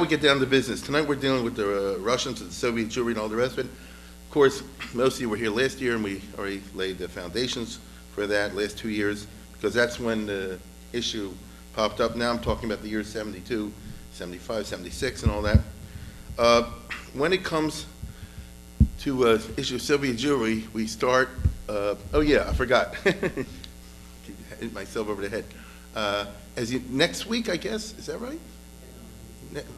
We get down to business. Tonight we're dealing with the Russians and the Soviet Jewry and all the rest of it. Of course, most of you were here last year and we already laid the foundations for that last 2 years because that's when the issue popped up. Now I'm talking about the years 72, 75, 76 and all that. When it comes to issue of Soviet Jewry, we start, oh yeah, I forgot. Hit myself over the head. Next week, I guess, is that right?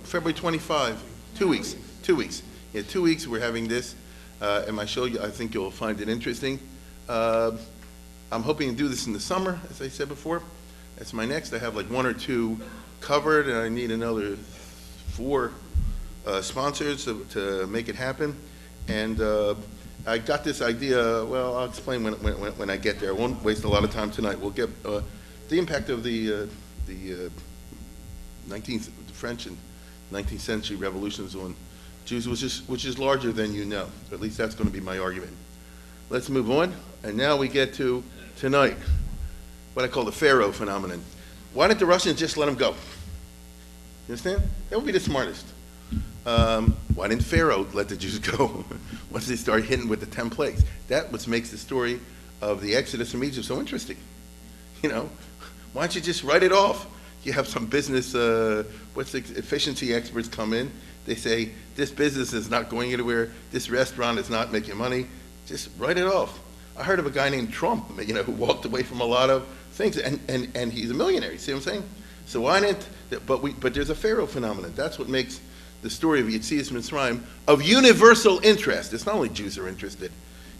February 25, 2 weeks. 2 weeks. Yeah, 2 weeks we're having this, and my show, I think you'll find it interesting. I'm hoping to do this in the summer, as I said before. That's my next. I have like 1 or 2 covered, and I need another 4 sponsors to make it happen. And I got this idea, well, I'll explain when I get there. I won't waste a lot of time tonight. We'll get the impact of the French and 19th century revolutions on Jews, which is larger than you know. At least that's going to be my argument. Let's move on. And now we get to tonight, what I call the Pharaoh phenomenon. Why didn't the Russians just let him go? You understand? That would be the smartest. Why didn't Pharaoh let the Jews go once they started hitting with the 10 plagues? That what makes the story of the Exodus from Egypt so interesting. You know, why don't you just write it off? You have some business, efficiency experts come in. They say, this business is not going anywhere. This restaurant is not making money. Just write it off. I heard of a guy named Trump, who walked away from a lot of things, and he's a millionaire. You see what I'm saying? So why didn't? But there's a Pharaoh phenomenon. That's what makes the story of Yetzias Mitzrayim of universal interest. It's not only Jews are interested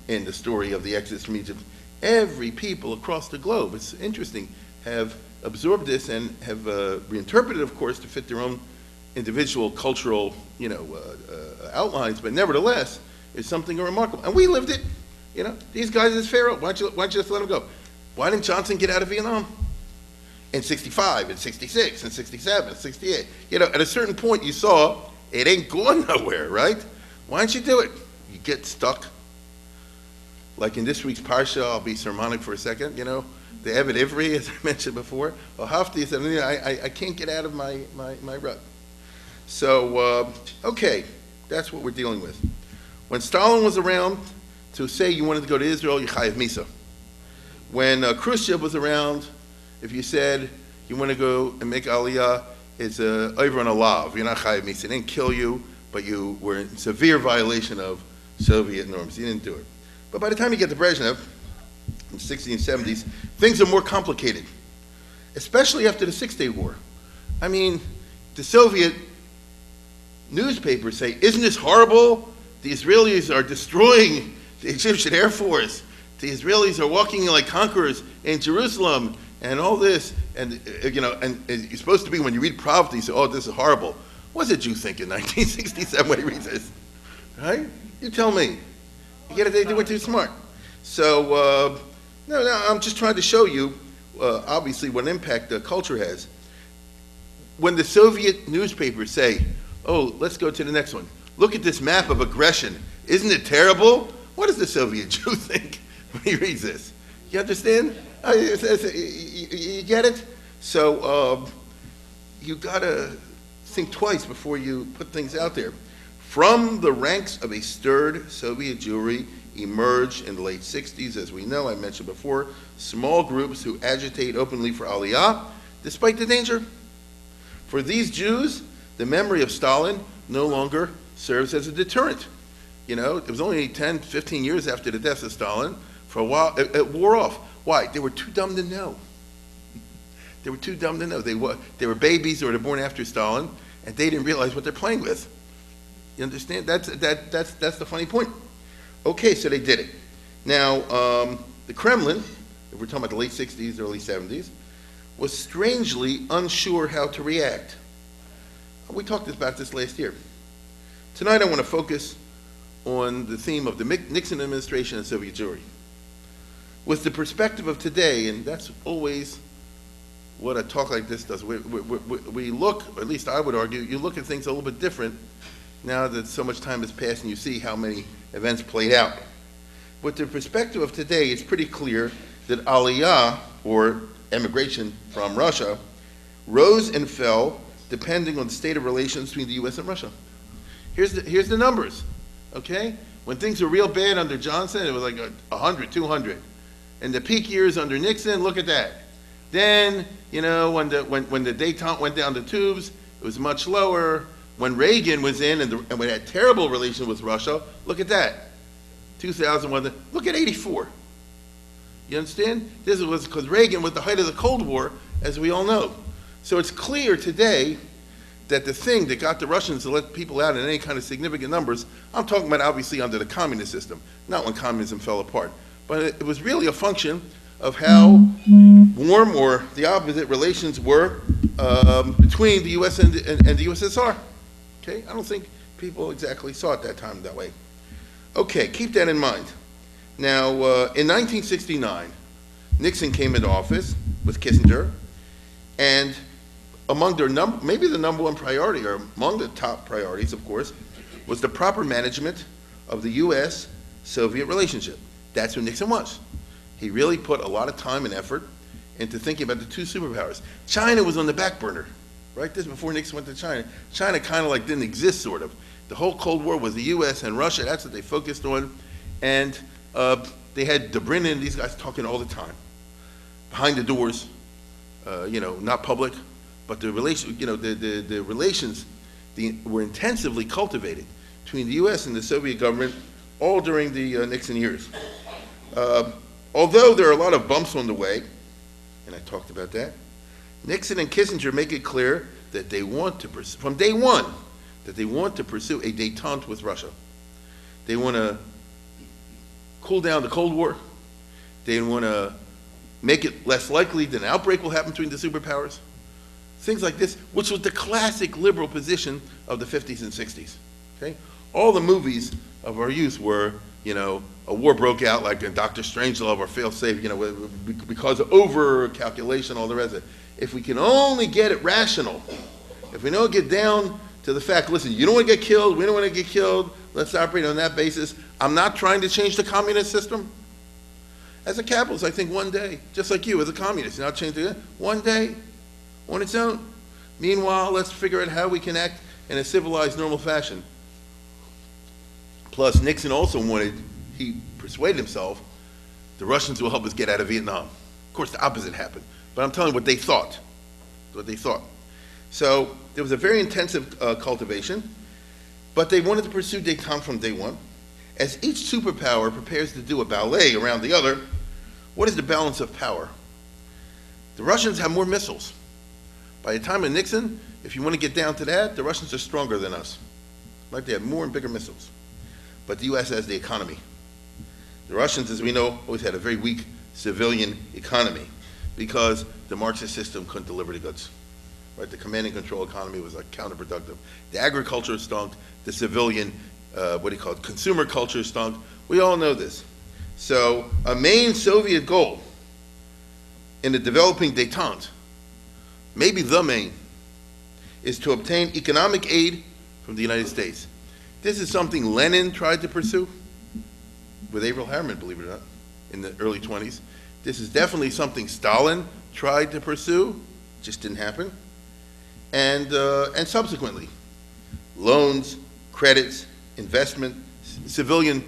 in the story of the Exodus from Egypt. Every people across the globe, it's interesting, have absorbed this and have reinterpreted, of course, to fit their own individual cultural, outlines. But nevertheless, it's something remarkable. And we lived it. These guys is Pharaoh. Why don't you just let them go? Why didn't Johnson get out of Vietnam? In 65, in 66, in 67, 68. At a certain point you saw it ain't going nowhere, right? Why don't you do it? You get stuck. Like in this week's Parsha, I'll be sermonic for a second, the Eved Ivri, as I mentioned before. Well, Hafti said, I can't get out of my rut. So, okay, that's what we're dealing with. When Stalin was around, to say you wanted to go to Israel, you chayav misa. When Khrushchev was around, if you said you want to go and make aliyah, it's over on a lav. You're not chayav misa. It didn't kill you, but you were in severe violation of Soviet norms. You didn't do it. But by the time you get to Brezhnev, in the 60s and 70s, things are more complicated, especially after the Six-Day War. I mean, the Soviet newspapers say, isn't this horrible? The Israelis are destroying the Egyptian Air Force. The Israelis are walking like conquerors in Jerusalem and all this. And, and you're supposed to be, when you read prophecy, you say, oh, this is horrible. What does a Jew think in 1967 when he reads this? Right? You tell me. They were too smart. So, no, I'm just trying to show you, obviously, what impact the culture has. When the Soviet newspapers say, oh, let's go to the next one. Look at this map of aggression. Isn't it terrible? What does the Soviet Jew think when he reads this? You understand? You get it? So, you got to think twice before you put things out there. From the ranks of a stirred Soviet Jewry emerge in the late 60s, as we know, I mentioned before, small groups who agitate openly for aliyah, despite the danger. For these Jews, the memory of Stalin no longer serves as a deterrent. It was only 10, 15 years after the death of Stalin. For a while, it wore off. Why? They were too dumb to know. They were too dumb to know. They were babies, or they were born after Stalin, and they didn't realize what they're playing with. You understand? That's the funny point. Okay, so they did it. Now, the Kremlin, if we're talking about the late 60s, early 70s, was strangely unsure how to react. We talked about this last year. Tonight I want to focus on the theme of the Nixon administration and Soviet Jewry. With the perspective of today, and that's always what a talk like this does. We look, or at least I would argue, you look at things a little bit different now that so much time has passed and you see how many events played out. With the perspective of today, it's pretty clear that aliyah, or emigration from Russia, rose and fell depending on the state of relations between the U.S. and Russia. Here's the numbers, okay? When things were real bad under Johnson, it was like 100, 200. And the peak years under Nixon, look at that. Then, you know, when the détente went down the tubes, it was much lower. When Reagan was in and we had terrible relations with Russia, look at that. 2001, look at 84. You understand? This was because Reagan was the height of the Cold War, as we all know. So it's clear today that the thing that got the Russians to let people out in any kind of significant numbers, I'm talking about obviously under the communist system, not when communism fell apart, but it was really a function of how warm or the opposite relations were between the U.S. and the USSR. Okay, I don't think people exactly saw it that time that way. Okay, keep that in mind. Now, in 1969, Nixon came into office with Kissinger, and among their maybe the number one priority, or among the top priorities, of course, was the proper management of the U.S.-Soviet relationship. That's who Nixon was. He really put a lot of time and effort into thinking about the two superpowers. China was on the back burner, right? This is before Nixon went to China. China kind of like didn't exist, sort of. The whole Cold War was the U.S. and Russia. That's what they focused on. And they had Dobrynin and these guys talking all the time, behind the doors, you know, not public, but the relation, you know, the relations were intensively cultivated between the U.S. and the Soviet government all during the Nixon years. Although there are a lot of bumps on the way, and I talked about that, Nixon and Kissinger make it clear that they want to pursue, from day one, that they want to pursue a détente with Russia. They want to cool down the Cold War. They want to make it less likely that an outbreak will happen between the superpowers. Things like this, which was the classic liberal position of the 50s and 60s. Okay? All the movies of our youth were, you know, a war broke out like in Dr. Strangelove or Failsafe, you know, because of over-calculation, all the rest of it. If we can only get it rational, if we don't get down to the fact, listen, you don't want to get killed, we don't want to get killed, let's operate on that basis. I'm not trying to change the communist system. As a capitalist, I think one day, just like you as a communist, you're not changing it, one day, on its own. Meanwhile, let's figure out how we can act in a civilized, normal fashion. Plus, Nixon also wanted, he persuaded himself, the Russians will help us get out of Vietnam. Of course, the opposite happened. But I'm telling you what they thought. What they thought. So there was a very intensive cultivation, but they wanted to pursue détente from day one. As each superpower prepares to do a ballet around the other, what is the balance of power? The Russians have more missiles. By the time of Nixon, if you want to get down to that, the Russians are stronger than us. Right? They have more and bigger missiles. But the U.S. has the economy. The Russians, as we know, always had a very weak civilian economy because the Marxist system couldn't deliver the goods. Right? The command and control economy was like counterproductive. The agriculture stunk. The civilian, consumer culture stunk. We all know this. So a main Soviet goal in the developing détente, maybe the main, is to obtain economic aid from the United States. This is something Lenin tried to pursue with Averell Harriman, believe it or not, in the early 20s. This is definitely something Stalin tried to pursue, just didn't happen. And subsequently, loans, credits, investment, civilian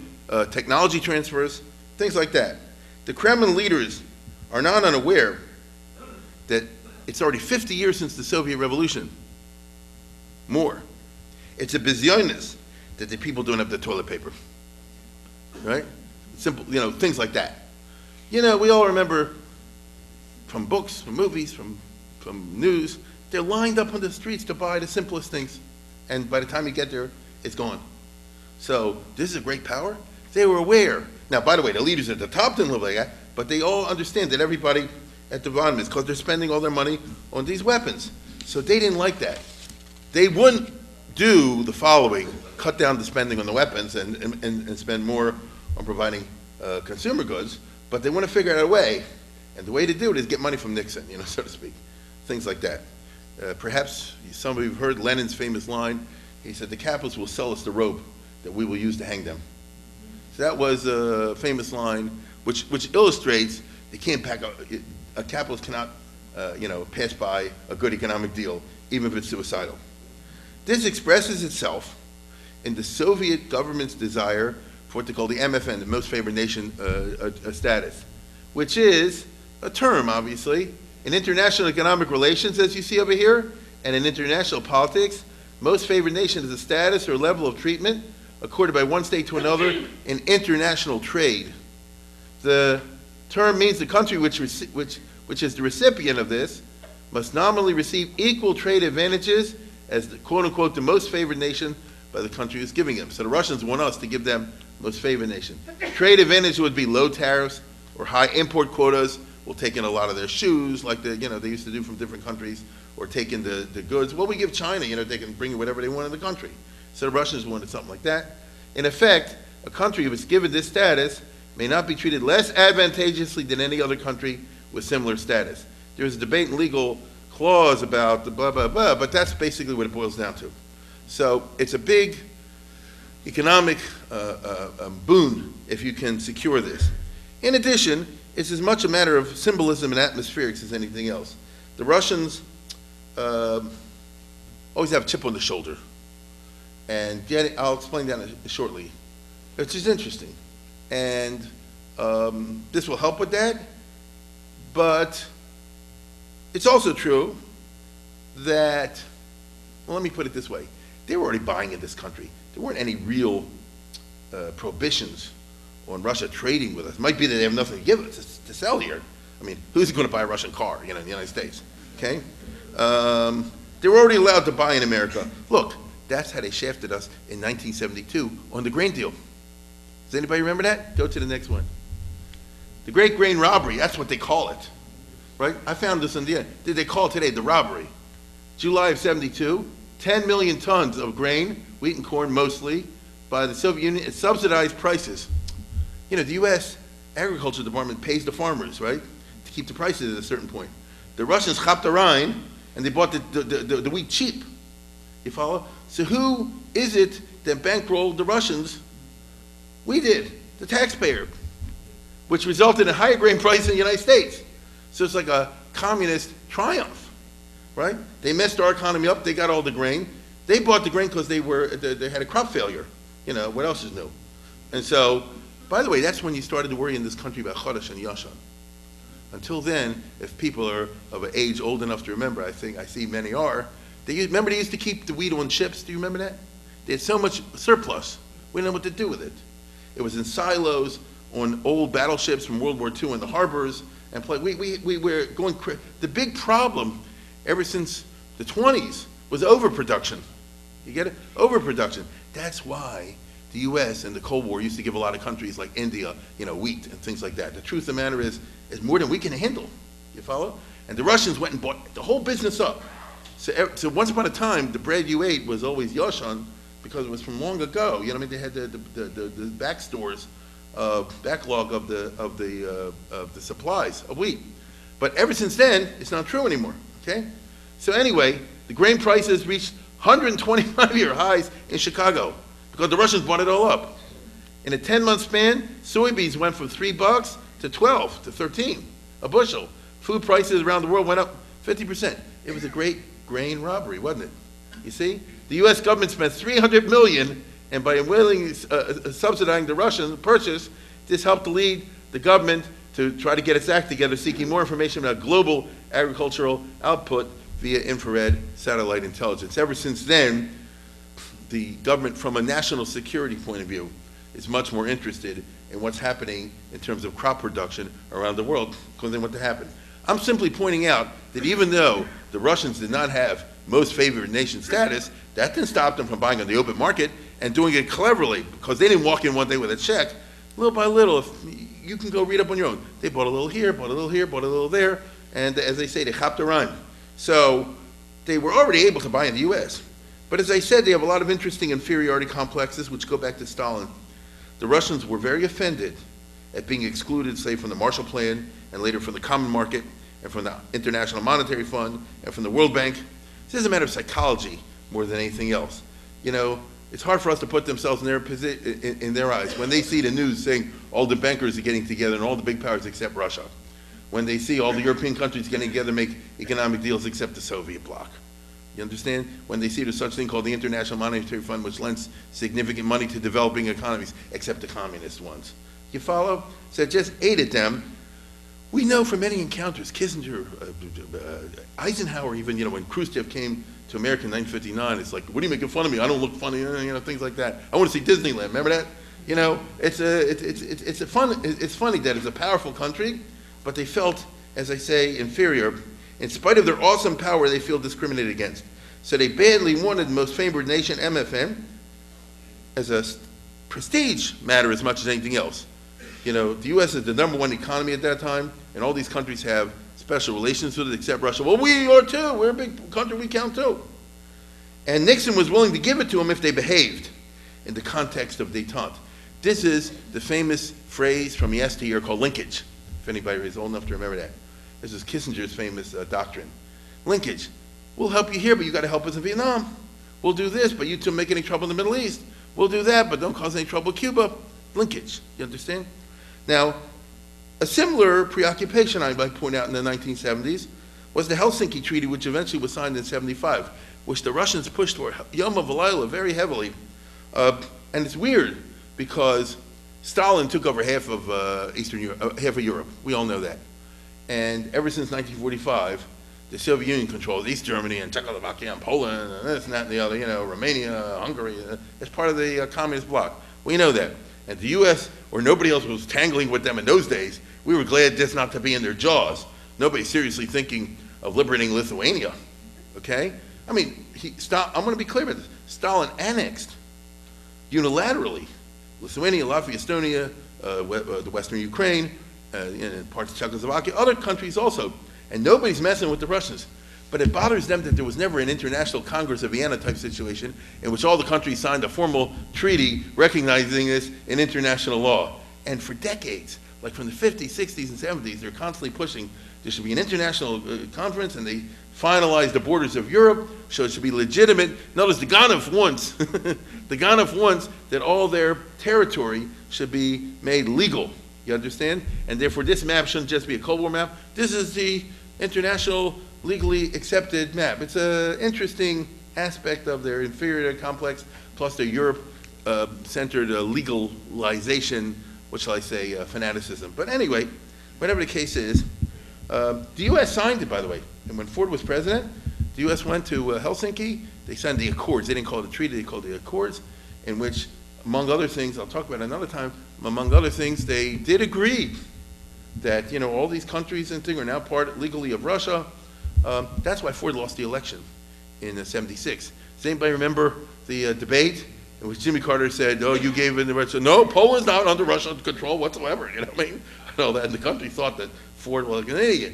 technology transfers, things like that. The Kremlin leaders are not unaware that it's already 50 years since the Soviet Revolution. More. It's a bizyonist that the people don't have the toilet paper. Right? Simple, you know, things like that. You know, we all remember from books, from movies, from news, they're lined up on the streets to buy the simplest things. And by the time you get there, it's gone. So this is a great power. They were aware. Now, by the way, the leaders at the top didn't live like that, but they all understand that everybody at the bottom is, because they're spending all their money on these weapons. So they didn't like that. They wouldn't do the following: cut down the spending on the weapons and spend more on providing consumer goods, but they want to figure out a way, and the way to do it is get money from Nixon, you know, so to speak. Things like that. Perhaps some of you have heard Lenin's famous line. He said, the capitalists will sell us the rope that we will use to hang them. So that was a famous line which illustrates they can't pack up, a capitalist cannot pass by a good economic deal, even if it's suicidal. This expresses itself in the Soviet government's desire for what they call the MFN, the most favored nation status, which is a term, obviously. In international economic relations, as you see over here, and in international politics, most favored nation is a status or level of treatment accorded by one state to another in international trade. The term means the country which is the recipient of this must nominally receive equal trade advantages as the quote-unquote the most favored nation by the country who's giving them. So the Russians want us to give them most favored nation. Trade advantage would be low tariffs or high import quotas. We'll take in a lot of their shoes, like they used to do from different countries, or take in the goods. Well, we give China, they can bring whatever they want in the country. So the Russians wanted something like that. In effect, a country who is given this status may not be treated less advantageously than any other country with similar status. There's a debate in legal clause about the blah, blah, blah, but that's basically what it boils down to. So it's a big economic boon if you can secure this. In addition, it's as much a matter of symbolism and atmospherics as anything else. The Russians always have a chip on the shoulder. And I'll explain that shortly. It's just interesting. And this will help with that. But it's also true that, well, let me put it this way. They were already buying in this country. There weren't any real prohibitions on Russia trading with us. It might be that they have nothing to give us to sell here. I mean, who's going to buy a Russian car, in the United States? Okay? They were already allowed to buy in America. Look, that's how they shafted us in 1972 on the grain deal. Does anybody remember that? Go to the next one. The Great Grain Robbery, that's what they call it. Right? I found this in the end. Did they call it today the robbery? July of 72, 10 million tons of grain, wheat and corn mostly, by the Soviet Union at subsidized prices. The U.S. Agriculture Department pays the farmers, right, to keep the prices at a certain point. The Russians chopped the Rhine, and they bought the wheat cheap. You follow? So who is it that bankrolled the Russians? We did, the taxpayer, which resulted in higher grain prices in the United States. So it's like a communist triumph, right? They messed our economy up. They got all the grain. They bought the grain because they had a crop failure. What else is new? And so, by the way, that's when you started to worry in this country about Chodesh and Yashan. Until then, if people are of an age old enough to remember, I see many are, remember they used to keep the wheat on ships? Do you remember that? They had so much surplus. We didn't know what to do with it. It was in silos on old battleships from World War II in the harbors. And we were going crazy. The big problem ever since the 20s was overproduction. You get it? Overproduction. That's why the U.S. and the Cold War used to give a lot of countries like India, wheat and things like that. The truth of the matter is more than we can handle. You follow? And the Russians went and bought the whole business up. So once upon a time, the bread you ate was always Yashan because it was from long ago. They had the back stores, backlog of the supplies of wheat. But ever since then, it's not true anymore. Okay. So anyway, the grain prices reached 125-year highs in Chicago because the Russians bought it all up. In a 10-month span, soybeans went from $3 to 12 to 13 a bushel. Food prices around the world went up 50%. It was a great grain robbery, wasn't it? You see, the U.S. government spent $300 million, and by unwillingly subsidizing the Russian purchase, this helped to lead the government to try to get its act together, seeking more information about global agricultural output via infrared satellite intelligence. Ever since then, the government, from a national security point of view, is much more interested in what's happening in terms of crop production around the world because they want to happen. I'm simply pointing out that even though the Russians did not have most favored nation status, that didn't stop them from buying on the open market and doing it cleverly because they didn't walk in one day with a check. Little by little, if you can go read up on your own. They bought a little here, bought a little here, bought a little there, and as they say, they chopped the Rhine. So they were already able to buy in the U.S. But as I said, they have a lot of interesting inferiority complexes which go back to Stalin. The Russians were very offended at being excluded, say, from the Marshall Plan and later from the Common Market and from the International Monetary Fund and from the World Bank. This is a matter of psychology more than anything else. It's hard for us to put themselves in their eyes when they see the news saying all the bankers are getting together and all the big powers except Russia. when they see all the European countries getting together to make economic deals except the Soviet bloc. You understand? When they see there's such thing called the International Monetary Fund, which lends significant money to developing economies, except the communist ones. You follow? So it just aided them. We know from many encounters, Kissinger, Eisenhower even, when Khrushchev came to America in 1959, it's like, what are you making fun of me? I don't look funny, things like that. I want to see Disneyland, remember that? It's funny that it's a powerful country, but they felt, as I say, inferior. In spite of their awesome power, they feel discriminated against. So they badly wanted the most favored nation, MFN, as a prestige matter as much as anything else. The U.S. is the #1 economy at that time, and all these countries have special relations with it, except Russia. Well, we are too. We're a big country. We count too. And Nixon was willing to give it to them if they behaved in the context of détente. This is the famous phrase from yesteryear called linkage, if anybody is old enough to remember that. This is Kissinger's famous doctrine. Linkage. We'll help you here, but you got to help us in Vietnam. We'll do this, but you two make any trouble in the Middle East. We'll do that, but don't cause any trouble in Cuba. Linkage. You understand? Now, a similar preoccupation, I might point out, in the 1970s was the Helsinki Treaty, which eventually was signed in 75, which the Russians pushed for Yom Valila very heavily. And it's weird because Stalin took over half of Eastern Europe, half of Europe. We all know that. And ever since 1945, the Soviet Union controls East Germany and Czechoslovakia and Poland and this and that and the other, Romania, Hungary, as part of the communist bloc. We know that. And the U.S., or nobody else was tangling with them in those days, we were glad just not to be in their jaws. Nobody's seriously thinking of liberating Lithuania, okay? I mean, I'm going to be clear about this. Stalin annexed unilaterally Lithuania, Latvia, Estonia, the Western Ukraine, parts of Czechoslovakia, other countries also. And nobody's messing with the Russians. But it bothers them that there was never an International Congress of Vienna type situation in which all the countries signed a formal treaty recognizing this in international law. And for decades, like from the 50s, 60s, and 70s, they're constantly pushing there should be an international conference, and they finalized the borders of Europe, so it should be legitimate. Notice the Ganef wants, the Ganef wants that all their territory should be made legal. You understand? And therefore this map shouldn't just be a Cold War map. This is the international legally accepted map. It's an interesting aspect of their inferior complex, plus their Europe-centered legalization, what shall I say, fanaticism. But anyway, whatever the case is, the U.S. signed it, by the way. And when Ford was president, the U.S. went to Helsinki. They signed the Accords. They didn't call it a treaty, they called it the Accords, in which, among other things, I'll talk about it another time, among other things, they did agree that, all these countries and things are now part legally of Russia. That's why Ford lost the election in '76. Does anybody remember the debate in which Jimmy Carter said, oh, you gave in the Russia? No, Poland's not under Russian control whatsoever, you know what I mean? And all that, and the country thought that Ford was an idiot,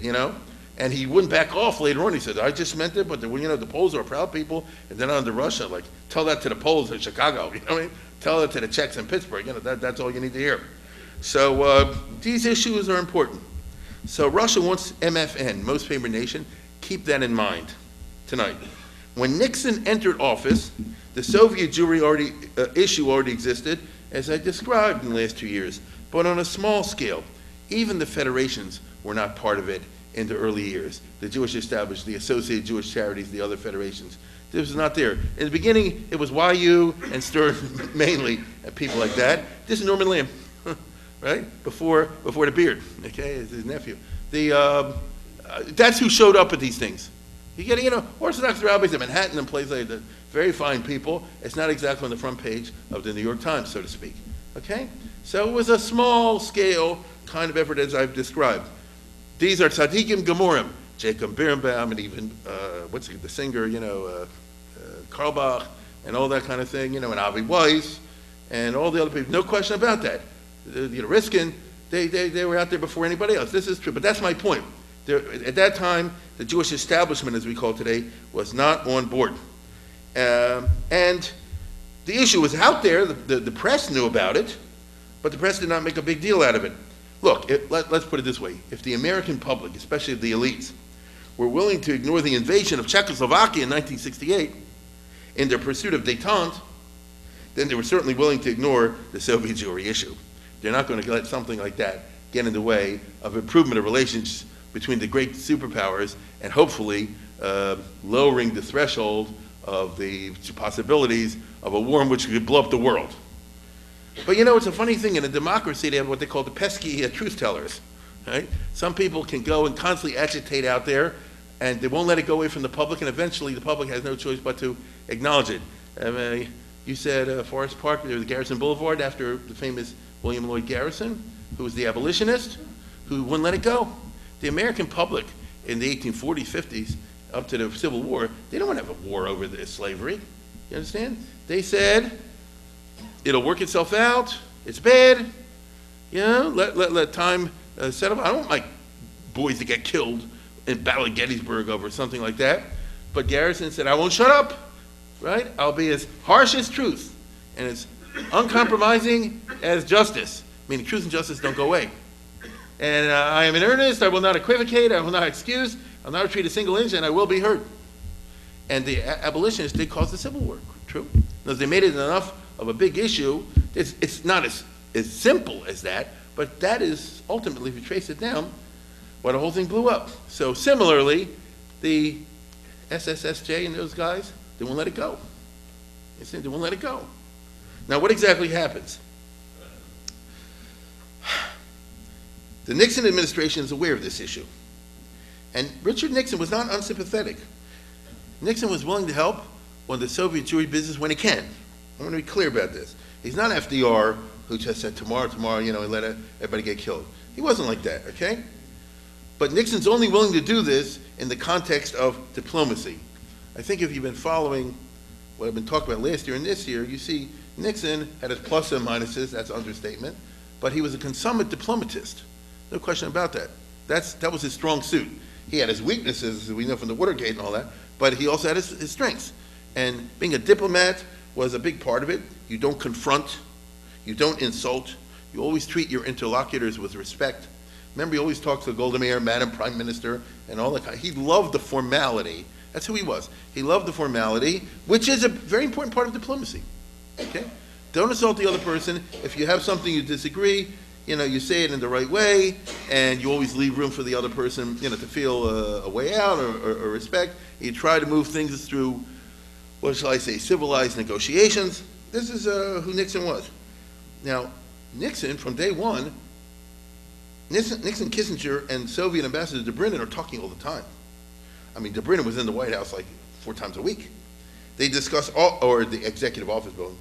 And he wouldn't back off later on. He said, I just meant it, but the Poles are proud people, and they're not under Russia. Like, tell that to the Poles in Chicago, you know what I mean? Tell it to the Czechs in Pittsburgh, that's all you need to hear. So these issues are important. So Russia wants MFN, most favored nation. Keep that in mind tonight. When Nixon entered office, the Soviet Jewry issue already existed, as I described in the last 2 years, but on a small scale. Even the federations were not part of it in the early years. The Jewish established, the Associated Jewish Charities, the other federations. This was not there. In the beginning, it was YU and Stern mainly, and people like that. This is Norman Lamb, right? Before the beard, okay, his nephew. That's who showed up at these things. You get, Orthodox rabbis in Manhattan and places like that, very fine people. It's not exactly on the front page of the New York Times, so to speak, okay? So it was a small scale kind of effort as I've described. These are Tzadikim Gemorim, Jacob Birnbaum, and even, the singer, Karl Bach, and all that kind of thing, and Avi Weiss, and all the other people. No question about that. Riskin, they were out there before anybody else. This is true, but that's my point. At that time, the Jewish establishment, as we call it today, was not on board. And the issue was out there. The press knew about it, but the press did not make a big deal out of it. Look, let's put it this way. If the American public, especially the elites, were willing to ignore the invasion of Czechoslovakia in 1968 in their pursuit of détente, then they were certainly willing to ignore the Soviet Jewry issue. They're not going to let something like that get in the way of improvement of relations between the great superpowers and hopefully lowering the threshold of the possibilities of a war in which could blow up the world. But you know, it's a funny thing, in a democracy they have what they call the pesky truth tellers, right? Some people can go and constantly agitate out there, and they won't let it go away from the public, and eventually the public has no choice but to acknowledge it. You said Forest Park, there was Garrison Boulevard after the famous William Lloyd Garrison, who was the abolitionist, who wouldn't let it go. The American public in the 1840s, 50s, up to the Civil War, they don't want to have a war over this slavery. You understand? They said, it'll work itself out, it's bad, you know, let time settle. I don't want my boys to get killed in Battle of Gettysburg over something like that. But Garrison said, I won't shut up, right? I'll be as harsh as truth and as uncompromising as justice. Meaning truth and justice don't go away. And I am in earnest, I will not equivocate, I will not excuse, I'll not retreat a single inch, and I will be heard. And the abolitionists did cause the Civil War, true? Because they made it enough of a big issue. It's not as simple as that, but that is ultimately, if you trace it down, why the whole thing blew up. So similarly, the SSSJ and those guys, they won't let it go. They won't let it go. Now, what exactly happens? The Nixon administration is aware of this issue. And Richard Nixon was not unsympathetic. Nixon was willing to help on the Soviet Jewry business when he can. I want to be clear about this. He's not FDR, who just said tomorrow, you know, and let everybody get killed. He wasn't like that, okay? But Nixon's only willing to do this in the context of diplomacy. I think if you've been following what I've been talking about last year and this year, you see Nixon had his pluses and minuses, that's an understatement, but he was a consummate diplomatist. No question about that. That was his strong suit. He had his weaknesses, as we know from the Watergate and all that, but he also had his strengths. And being a diplomat was a big part of it. You don't confront, you don't insult, you always treat your interlocutors with respect. Remember, he always talks to Golda Meir, Madam Prime Minister, and all that kind. He loved the formality. That's who he was. He loved the formality, which is a very important part of diplomacy. Okay? Don't insult the other person. If you have something you disagree, you know, you say it in the right way, and you always leave room for the other person, you know, to feel a way out or respect. You try to move things through, what shall I say, civilized negotiations. This is who Nixon was. Now, Nixon, from day one, Nixon, Kissinger, and Soviet Ambassador Dobrynin are talking all the time. I mean, Dobrynin was in the White House like 4 times a week. They discuss all, or the executive office building.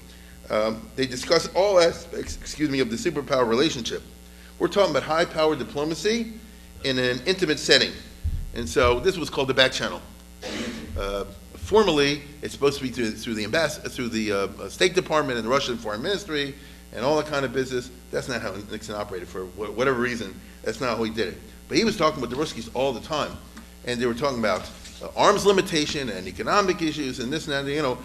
They discuss all aspects, of the superpower relationship. We're talking about high-power diplomacy in an intimate setting. And so this was called the back channel. Formally, it's supposed to be through the State Department and the Russian Foreign Ministry and all that kind of business. That's not how Nixon operated for whatever reason. That's not how he did it. But he was talking with the Ruskies all the time. And they were talking about arms limitation and economic issues and this and that, you know,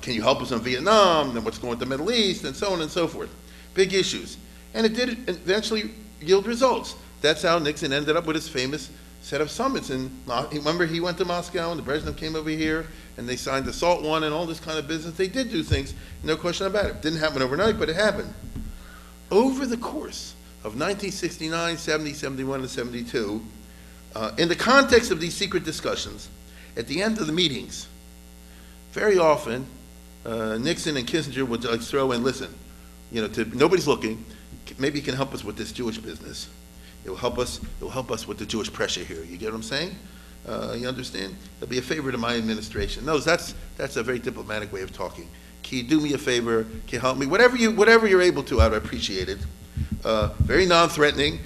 can you help us in Vietnam, and what's going on with the Middle East, and so on and so forth. Big issues. And it did eventually yield results. That's how Nixon ended up with his famous set of summits. And remember, he went to Moscow, and the Brezhnev came over here, and they signed the SALT I and all this kind of business. They did do things, no question about it. Didn't happen overnight, but it happened. Over the course of 1969, 70, 71, and 72, in the context of these secret discussions, at the end of the meetings, very often, Nixon and Kissinger would like throw in, listen, you know, nobody's looking, maybe you can help us with this Jewish business. It'll help us with the Jewish pressure here. You get what I'm saying? You understand? It'll be a favor to my administration. No, that's a very diplomatic way of talking. Can you do me a favor? Can you help me? Whatever you're able to, I'd appreciate it. Very non-threatening.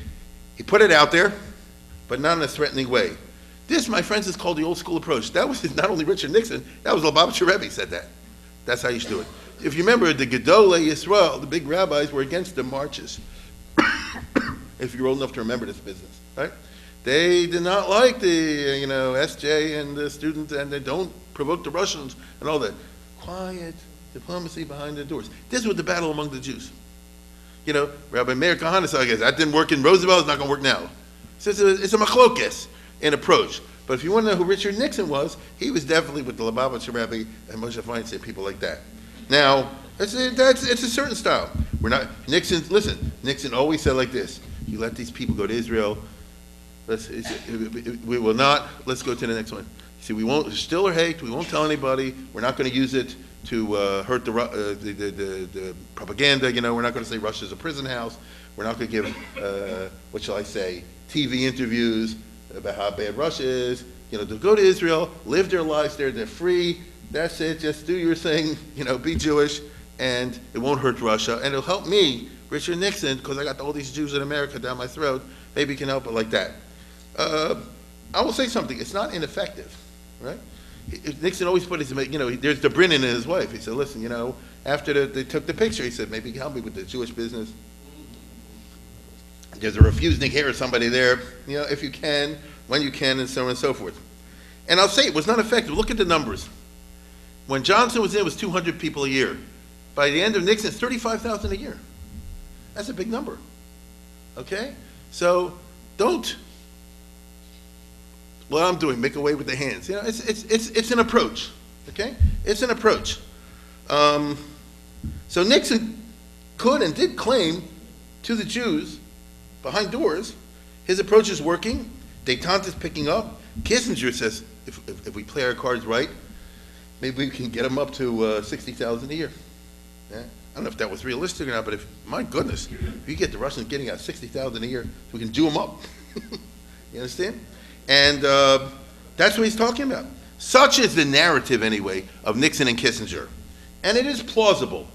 He put it out there, but not in a threatening way. This, my friends, is called the old school approach. That was not only Richard Nixon, that was Lubavitcher Rebbe said that. That's how you should do it. If you remember, the Gedolei Yisrael, the big rabbis, were against the marches. If you're old enough to remember this business, right? They did not like the, SJ and the students, and they don't provoke the Russians and all that. Quiet diplomacy behind the doors. This was the battle among the Jews. Rabbi Meir Kahana said, I guess, that didn't work in Roosevelt, it's not going to work now. So it's a machlokes in approach. But if you want to know who Richard Nixon was, he was definitely with the Lubavitcher Rebbe and Moshe Feinstein, people like that. Now, it's a certain style. Nixon always said like this, You let these people go to Israel. We will not. Let's go to the next one. See, we won't still or hate. We won't tell anybody. We're not going to use it to hurt the propaganda. You know, we're not going to say Russia's a prison house. We're not going to give, what shall I say, TV interviews about how bad Russia is. You know, to go to Israel, live their lives there. They're free. That's it. Just do your thing. You know, be Jewish, and it won't hurt Russia, and it'll help me, Richard Nixon, because I got all these Jews in America down my throat. Maybe you can help it like that. I will say something. It's not ineffective, right? Nixon always put his, you know, there's the Brennan and his wife. He said, listen, you know, after they took the picture, he said, maybe you can help me with the Jewish business. There's a refusing here or somebody there, you know, if you can, when you can, and so on and so forth. And I'll say it was not effective. Look at the numbers. When Johnson was in, it was 200 people a year. By the end of Nixon, it's 35,000 a year. That's a big number, okay? So don't, what I'm doing, make away with the hands. You know, it's an approach, okay? It's an approach. So Nixon could and did claim to the Jews behind doors, his approach is working, détente is picking up. Kissinger says, if we play our cards right, maybe we can get them up to 60,000 a year. Yeah? I don't know if that was realistic or not, but if, my goodness, if you get the Russians getting out 60,000 a year, we can do them up. You understand? And that's what he's talking about. Such is the narrative, anyway, of Nixon and Kissinger. And it is plausible.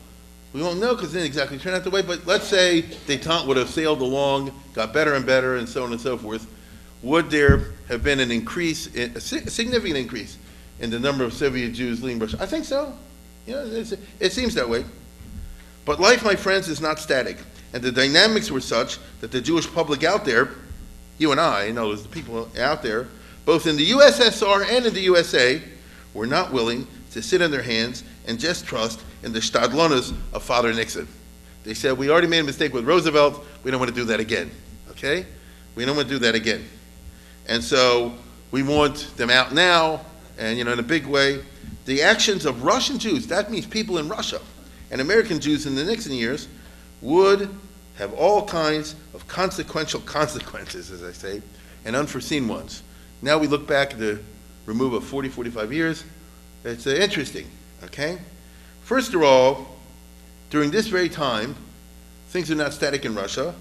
We won't know because it didn't exactly turn out the way, but let's say détente would have sailed along, got better and better, and so on and so forth. Would there have been an increase, a significant increase, in the number of Soviet Jews leaving Russia? I think so. You know, it seems that way. But life, my friends, is not static. And the dynamics were such that the Jewish public out there, you and I, you know, the people out there, both in the USSR and in the USA, were not willing to sit on their hands and just trust in the stadlonas of Father Nixon. They said, we already made a mistake with Roosevelt, we don't want to do that again, okay? We don't want to do that again. And so we want them out now, and you know, in a big way. The actions of Russian Jews, that means people in Russia, and American Jews in the Nixon years, would have all kinds of consequential consequences, as I say, and unforeseen ones. Now we look back at the remove of 40, 45 years, it's interesting, okay? First of all, during this very time, things are not static in Russia.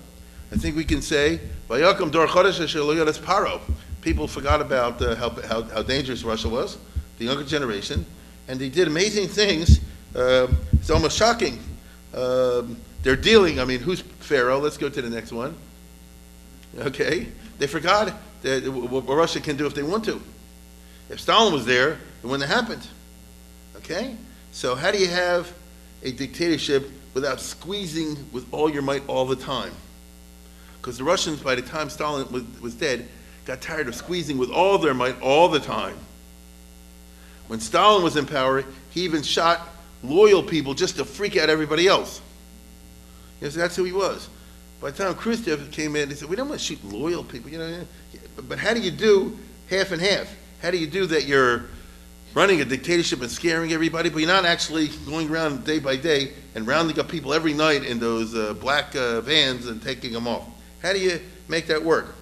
I think we can say, Vayakum dor chodesh asher lo yodas paro. People forgot about how dangerous Russia was, the younger generation, and they did amazing things. It's almost shocking. They're dealing, I mean, who's Pharaoh? Let's go to the next one. Okay, they forgot what Russia can do if they want to. If Stalin was there, it wouldn't have happened. Okay? So how do you have a dictatorship without squeezing with all your might all the time? Because the Russians, by the time Stalin was dead, got tired of squeezing with all their might all the time. When Stalin was in power, he even shot loyal people just to freak out everybody else. Yes, that's who he was. By the time Khrushchev came in, he said, we don't want to shoot loyal people. You know, but how do you do half and half? How do you do that you're running a dictatorship and scaring everybody, but you're not actually going around day by day and rounding up people every night in those black vans and taking them off? How do you make that work?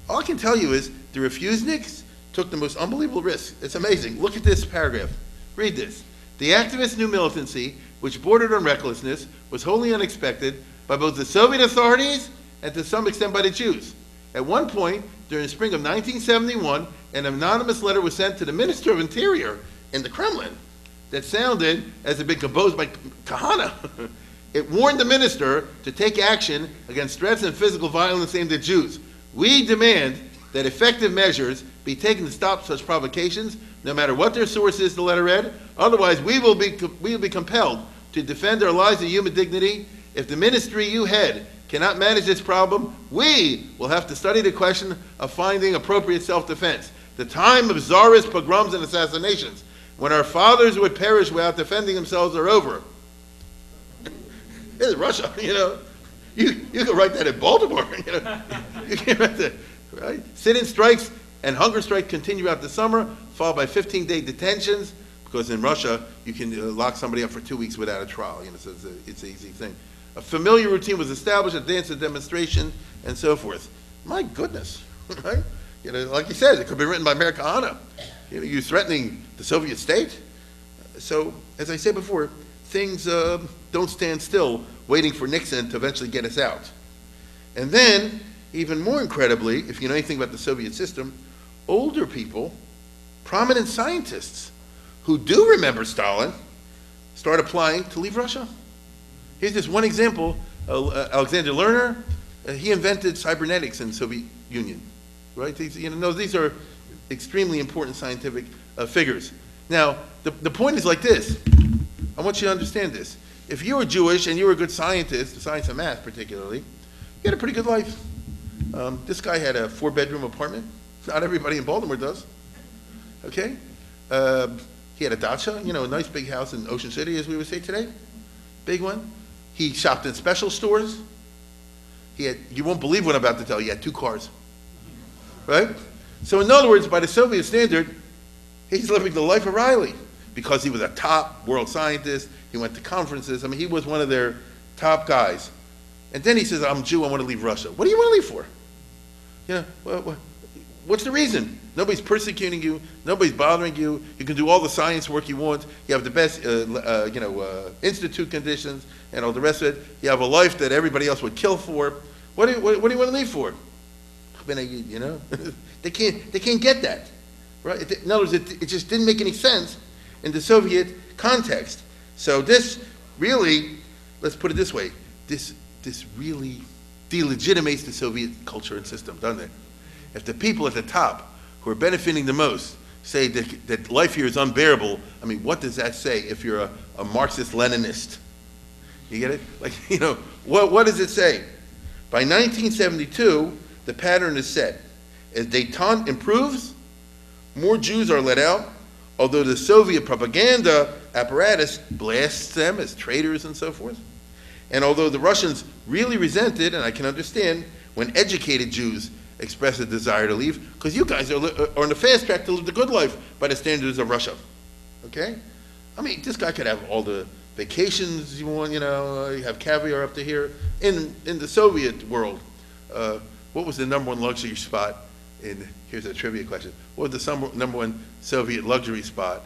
All I can tell you is the refuseniks took the most unbelievable risks. It's amazing. Look at this paragraph. Read this. The activist new militancy, which bordered on recklessness, was wholly unexpected by both the Soviet authorities and to some extent by the Jews. At one point, during the spring of 1971, an anonymous letter was sent to the Minister of Interior in the Kremlin that sounded as it had been composed by Kahana. It warned the minister to take action against threats and physical violence aimed at Jews. We demand that effective measures be taken to stop such provocations, no matter what their source is, the letter read. Otherwise, we will be compelled to defend our lives and human dignity. If the ministry you head cannot manage this problem, we will have to study the question of finding appropriate self-defense. The time of czarist pogroms and assassinations, when our fathers would perish without defending themselves, are over. This is Russia, you know. You can write that in Baltimore, you know. You can write that, right? Sit-in strikes and hunger strikes continue out the summer, followed by 15-day detentions, because in Russia, you can lock somebody up for 2 weeks without a trial, you know, so it's an easy thing. A familiar routine was established, a dance, a demonstration, and so forth. My goodness, right? Like you said, it could be written by Americana. You're threatening the Soviet state. So, as I said before, things don't stand still waiting for Nixon to eventually get us out. And then, even more incredibly, if you know anything about the Soviet system, older people, prominent scientists who do remember Stalin, start applying to leave Russia. Here's just one example. Alexander Lerner, he invented cybernetics in the Soviet Union. Right? These are extremely important scientific figures. Now, the point is like this. I want you to understand this. If you were Jewish and you were a good scientist, science and math particularly, you had a pretty good life. This guy had a 4-bedroom apartment. Not everybody in Baltimore does. Okay? He had a dacha, a nice big house in Ocean City, as we would say today. Big one. He shopped in special stores. You won't believe what I'm about to tell you, he had 2 cars. Right? So in other words, by the Soviet standard, he's living the life of Riley because he was a top world scientist. He went to conferences. I mean, he was one of their top guys. And then he says, I'm Jew, I want to leave Russia. What do you want to leave for? What's the reason? Nobody's persecuting you. Nobody's bothering you. You can do all the science work you want. You have the best, institute conditions and all the rest of it. You have a life that everybody else would kill for. What do you want to leave for? They can't get that, right? In other words, it just didn't make any sense in the Soviet context. So this really, let's put it this way, this really delegitimates the Soviet culture and system, doesn't it? If the people at the top who are benefiting the most say that life here is unbearable, I mean, what does that say if you're a Marxist-Leninist? You get it? What does it say? By 1972, the pattern is set. As détente improves, more Jews are let out, although the Soviet propaganda apparatus blasts them as traitors and so forth. And although the Russians really resented, and I can understand, when educated Jews express a desire to leave, because you guys are on the fast track to live the good life by the standards of Russia. Okay? I mean, this guy could have all the vacations you want, you have caviar up to here. In the Soviet world, what was the #1 luxury spot here's a trivia question. What was the #1 Soviet luxury spot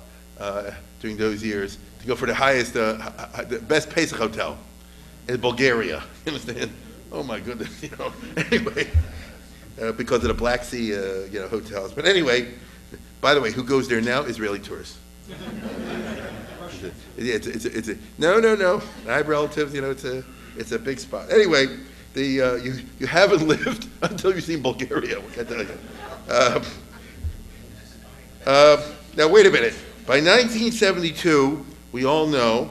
during those years to go for the highest, the best Pesach hotel in Bulgaria? You understand? Oh my goodness, Anyway, because of the Black Sea, hotels. But anyway, by the way, who goes there now? Israeli tourists. No. I have relatives, it's a big spot. Anyway, you haven't lived until you've seen Bulgaria. What can I tell you? Now wait a minute. By 1972, we all know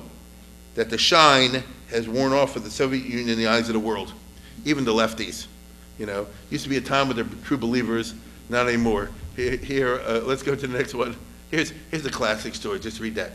that the shine has worn off of the Soviet Union in the eyes of the world, even the lefties. Used to be a time when they're true believers, not anymore. Here, let's go to the next one. Here's a classic story. Just read that.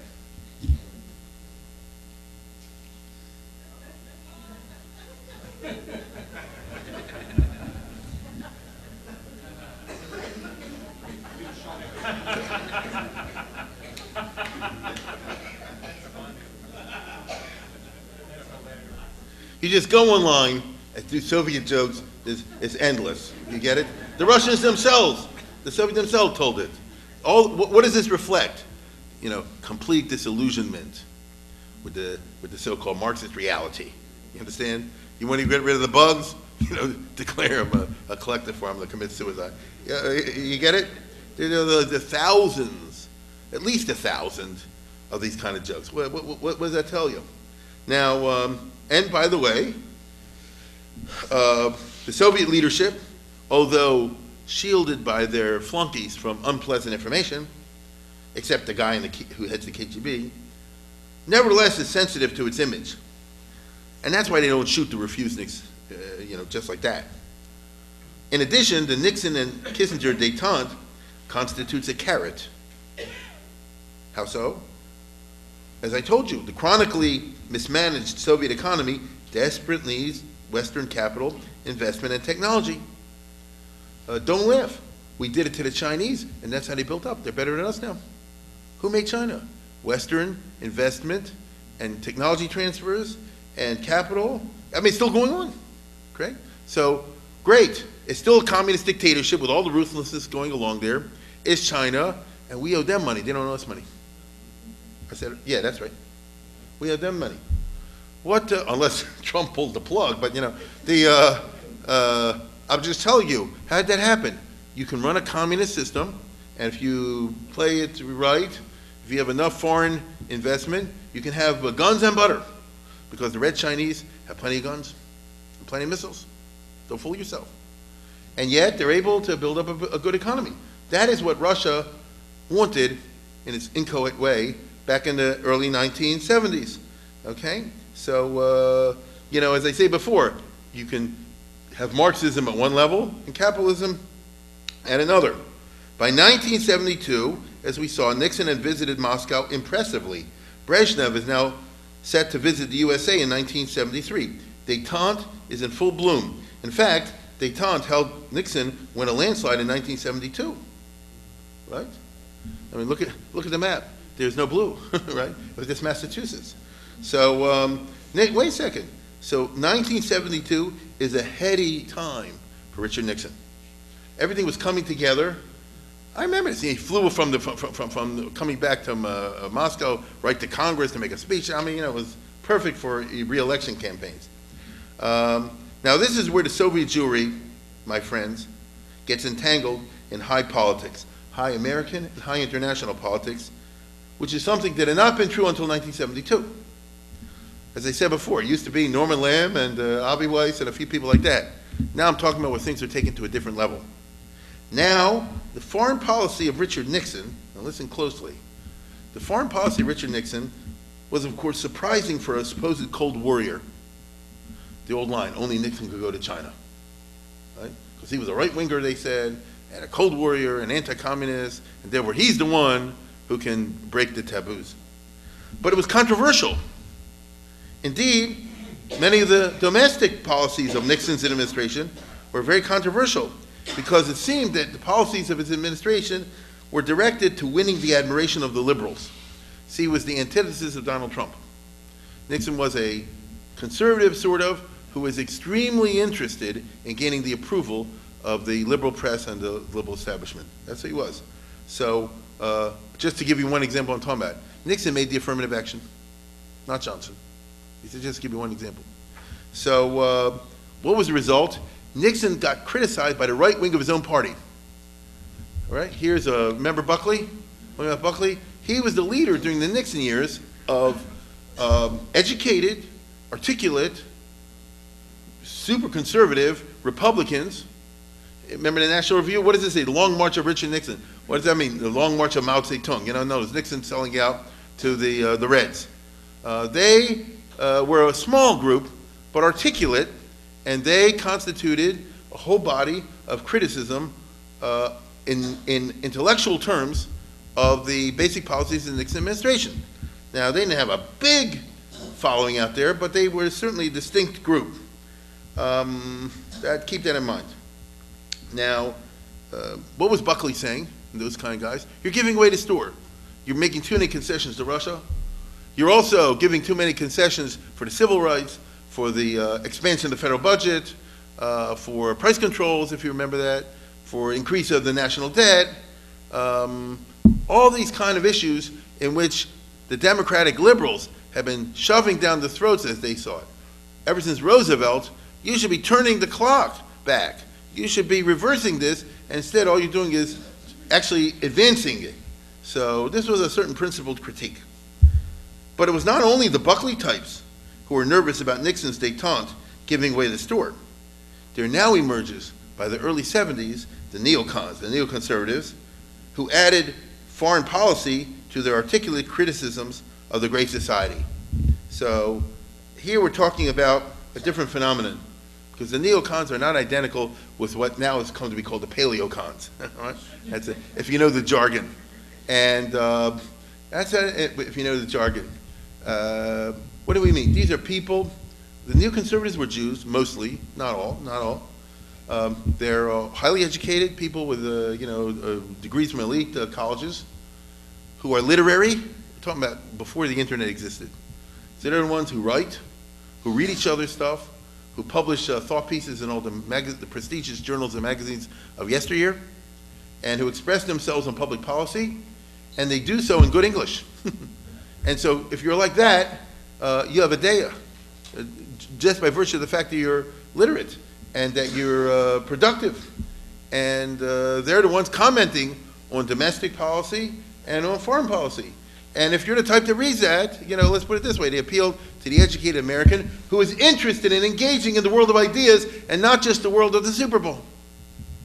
You just go online and do Soviet jokes. It's endless. You get it? The Russians themselves, the Soviets themselves told it. What does this reflect? Complete disillusionment with the so-called Marxist reality. You understand? You want to get rid of the bugs? Declare them a collective form that commits suicide. You get it? There are thousands, at least 1,000 of these kind of jokes. What does that tell you? Now, and by the way, the Soviet leadership, although shielded by their flunkies from unpleasant information, except the guy who heads the KGB, nevertheless is sensitive to its image. And that's why they don't shoot the refuseniks, just like that. In addition, the Nixon and Kissinger détente constitutes a carrot. How so? As I told you, the chronically mismanaged Soviet economy desperately needs Western capital, investment, and technology. Don't laugh. We did it to the Chinese, and that's how they built up. They're better than us now. Who made China? Western investment and technology transfers and capital. I mean, it's still going on, correct? So, great. It's still a communist dictatorship with all the ruthlessness going along there. It's China, and we owe them money. They don't owe us money. I said, yeah, that's right. We owe them money. What, unless Trump pulled the plug, but you know, I'm just telling you, how did that happen? You can run a communist system, and if you play it right, if you have enough foreign investment, you can have guns and butter, because the Red Chinese have plenty of guns and plenty of missiles. Don't fool yourself. And yet, they're able to build up a good economy. That is what Russia wanted in its inchoate way back in the early 1970s, okay? So, you know, as I say before, you can have Marxism at one level and capitalism at another. By 1972, as we saw, Nixon had visited Moscow impressively. Brezhnev is now set to visit the USA in 1973. Détente is in full bloom. In fact, détente held Nixon win a landslide in 1972, right? I mean, look at the map. There's no blue, right? It was just Massachusetts. So, wait a second. So 1972 is a heady time for Richard Nixon. Everything was coming together. I remember this. He flew from coming back to Moscow right to Congress to make a speech. I mean, you know, it was perfect for re-election campaigns. Now, this is where the Soviet Jewry, my friends, gets entangled in high politics, high American and high international politics, which is something that had not been true until 1972. As I said before, it used to be Norman Lamb and Avi Weiss and a few people like that. Now I'm talking about where things are taken to a different level. Now, the foreign policy of Richard Nixon, now listen closely, the foreign policy of Richard Nixon was, of course, surprising for a supposed Cold Warrior. The old line, only Nixon could go to China, right? Because he was a right-winger, they said, and a Cold Warrior, an anti-communist, and therefore he's the one who can break the taboos. But it was controversial. Indeed, many of the domestic policies of Nixon's administration were very controversial because it seemed that the policies of his administration were directed to winning the admiration of the liberals. See, he was the antithesis of Donald Trump. Nixon was a conservative, sort of, who was extremely interested in gaining the approval of the liberal press and the liberal establishment. That's what he was. So, just to give you one example I'm talking about, Nixon made the affirmative action, not Johnson. He said, just give you one example. So, what was the result? Nixon got criticized by the right wing of his own party. All right, here's remember Buckley? Buckley? He was the leader during the Nixon years of educated, articulate, super conservative Republicans. Remember the National Review? What does it say? The Long March of Richard Nixon. What does that mean? The Long March of Mao Zedong. You know, no, it's Nixon selling out to the Reds. They were a small group, but articulate, and they constituted a whole body of criticism in intellectual terms of the basic policies of the Nixon administration. Now, they didn't have a big following out there, but they were certainly a distinct group. Keep that in mind. Now, what was Buckley saying, those kind of guys? You're giving away the store. You're making too many concessions to Russia. You're also giving too many concessions for the civil rights, for the expansion of the federal budget, for price controls, if you remember that, for increase of the national debt, all these kind of issues in which the Democratic liberals have been shoving down the throats as they saw it. Ever since Roosevelt, you should be turning the clock back. You should be reversing this, and instead all you're doing is actually advancing it. So this was a certain principled critique. But it was not only the Buckley types who were nervous about Nixon's détente giving away the store. There now emerges, by the early 70s, the neocons, the neoconservatives, who added foreign policy to their articulate criticisms of the Great Society. So here we're talking about a different phenomenon, because the neocons are not identical with what now has come to be called the paleocons. Right? That's it, if you know the jargon. And that's it, if you know the jargon. What do we mean? These are people, the neoconservatives were Jews, mostly, not all. They're highly educated people with degrees from elite colleges who are literary. We're talking about before the internet existed. So they're the ones who write, who read each other's stuff, who publish thought pieces in all the prestigious journals and magazines of yesteryear, and who express themselves on public policy, and they do so in good English. And so if you're like that, you have a day, just by virtue of the fact that you're literate and that you're productive. And they're the ones commenting on domestic policy and on foreign policy. And if you're the type that reads that, let's put it this way, they appeal to the educated American who is interested in engaging in the world of ideas and not just the world of the Super Bowl.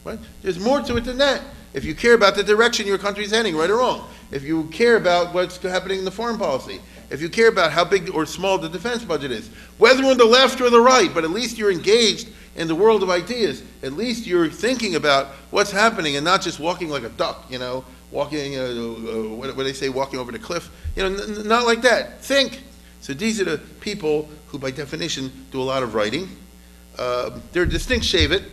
Right? There's more to it than that. If you care about the direction your country's heading, right or wrong, if you care about what's happening in the foreign policy, if you care about how big or small the defense budget is, whether on the left or the right, but at least you're engaged in the world of ideas, at least you're thinking about what's happening and not just walking like a duck, walking, what do they say, walking over the cliff, not like that. Think. So these are the people who, by definition, do a lot of writing. They're a distinct shave it.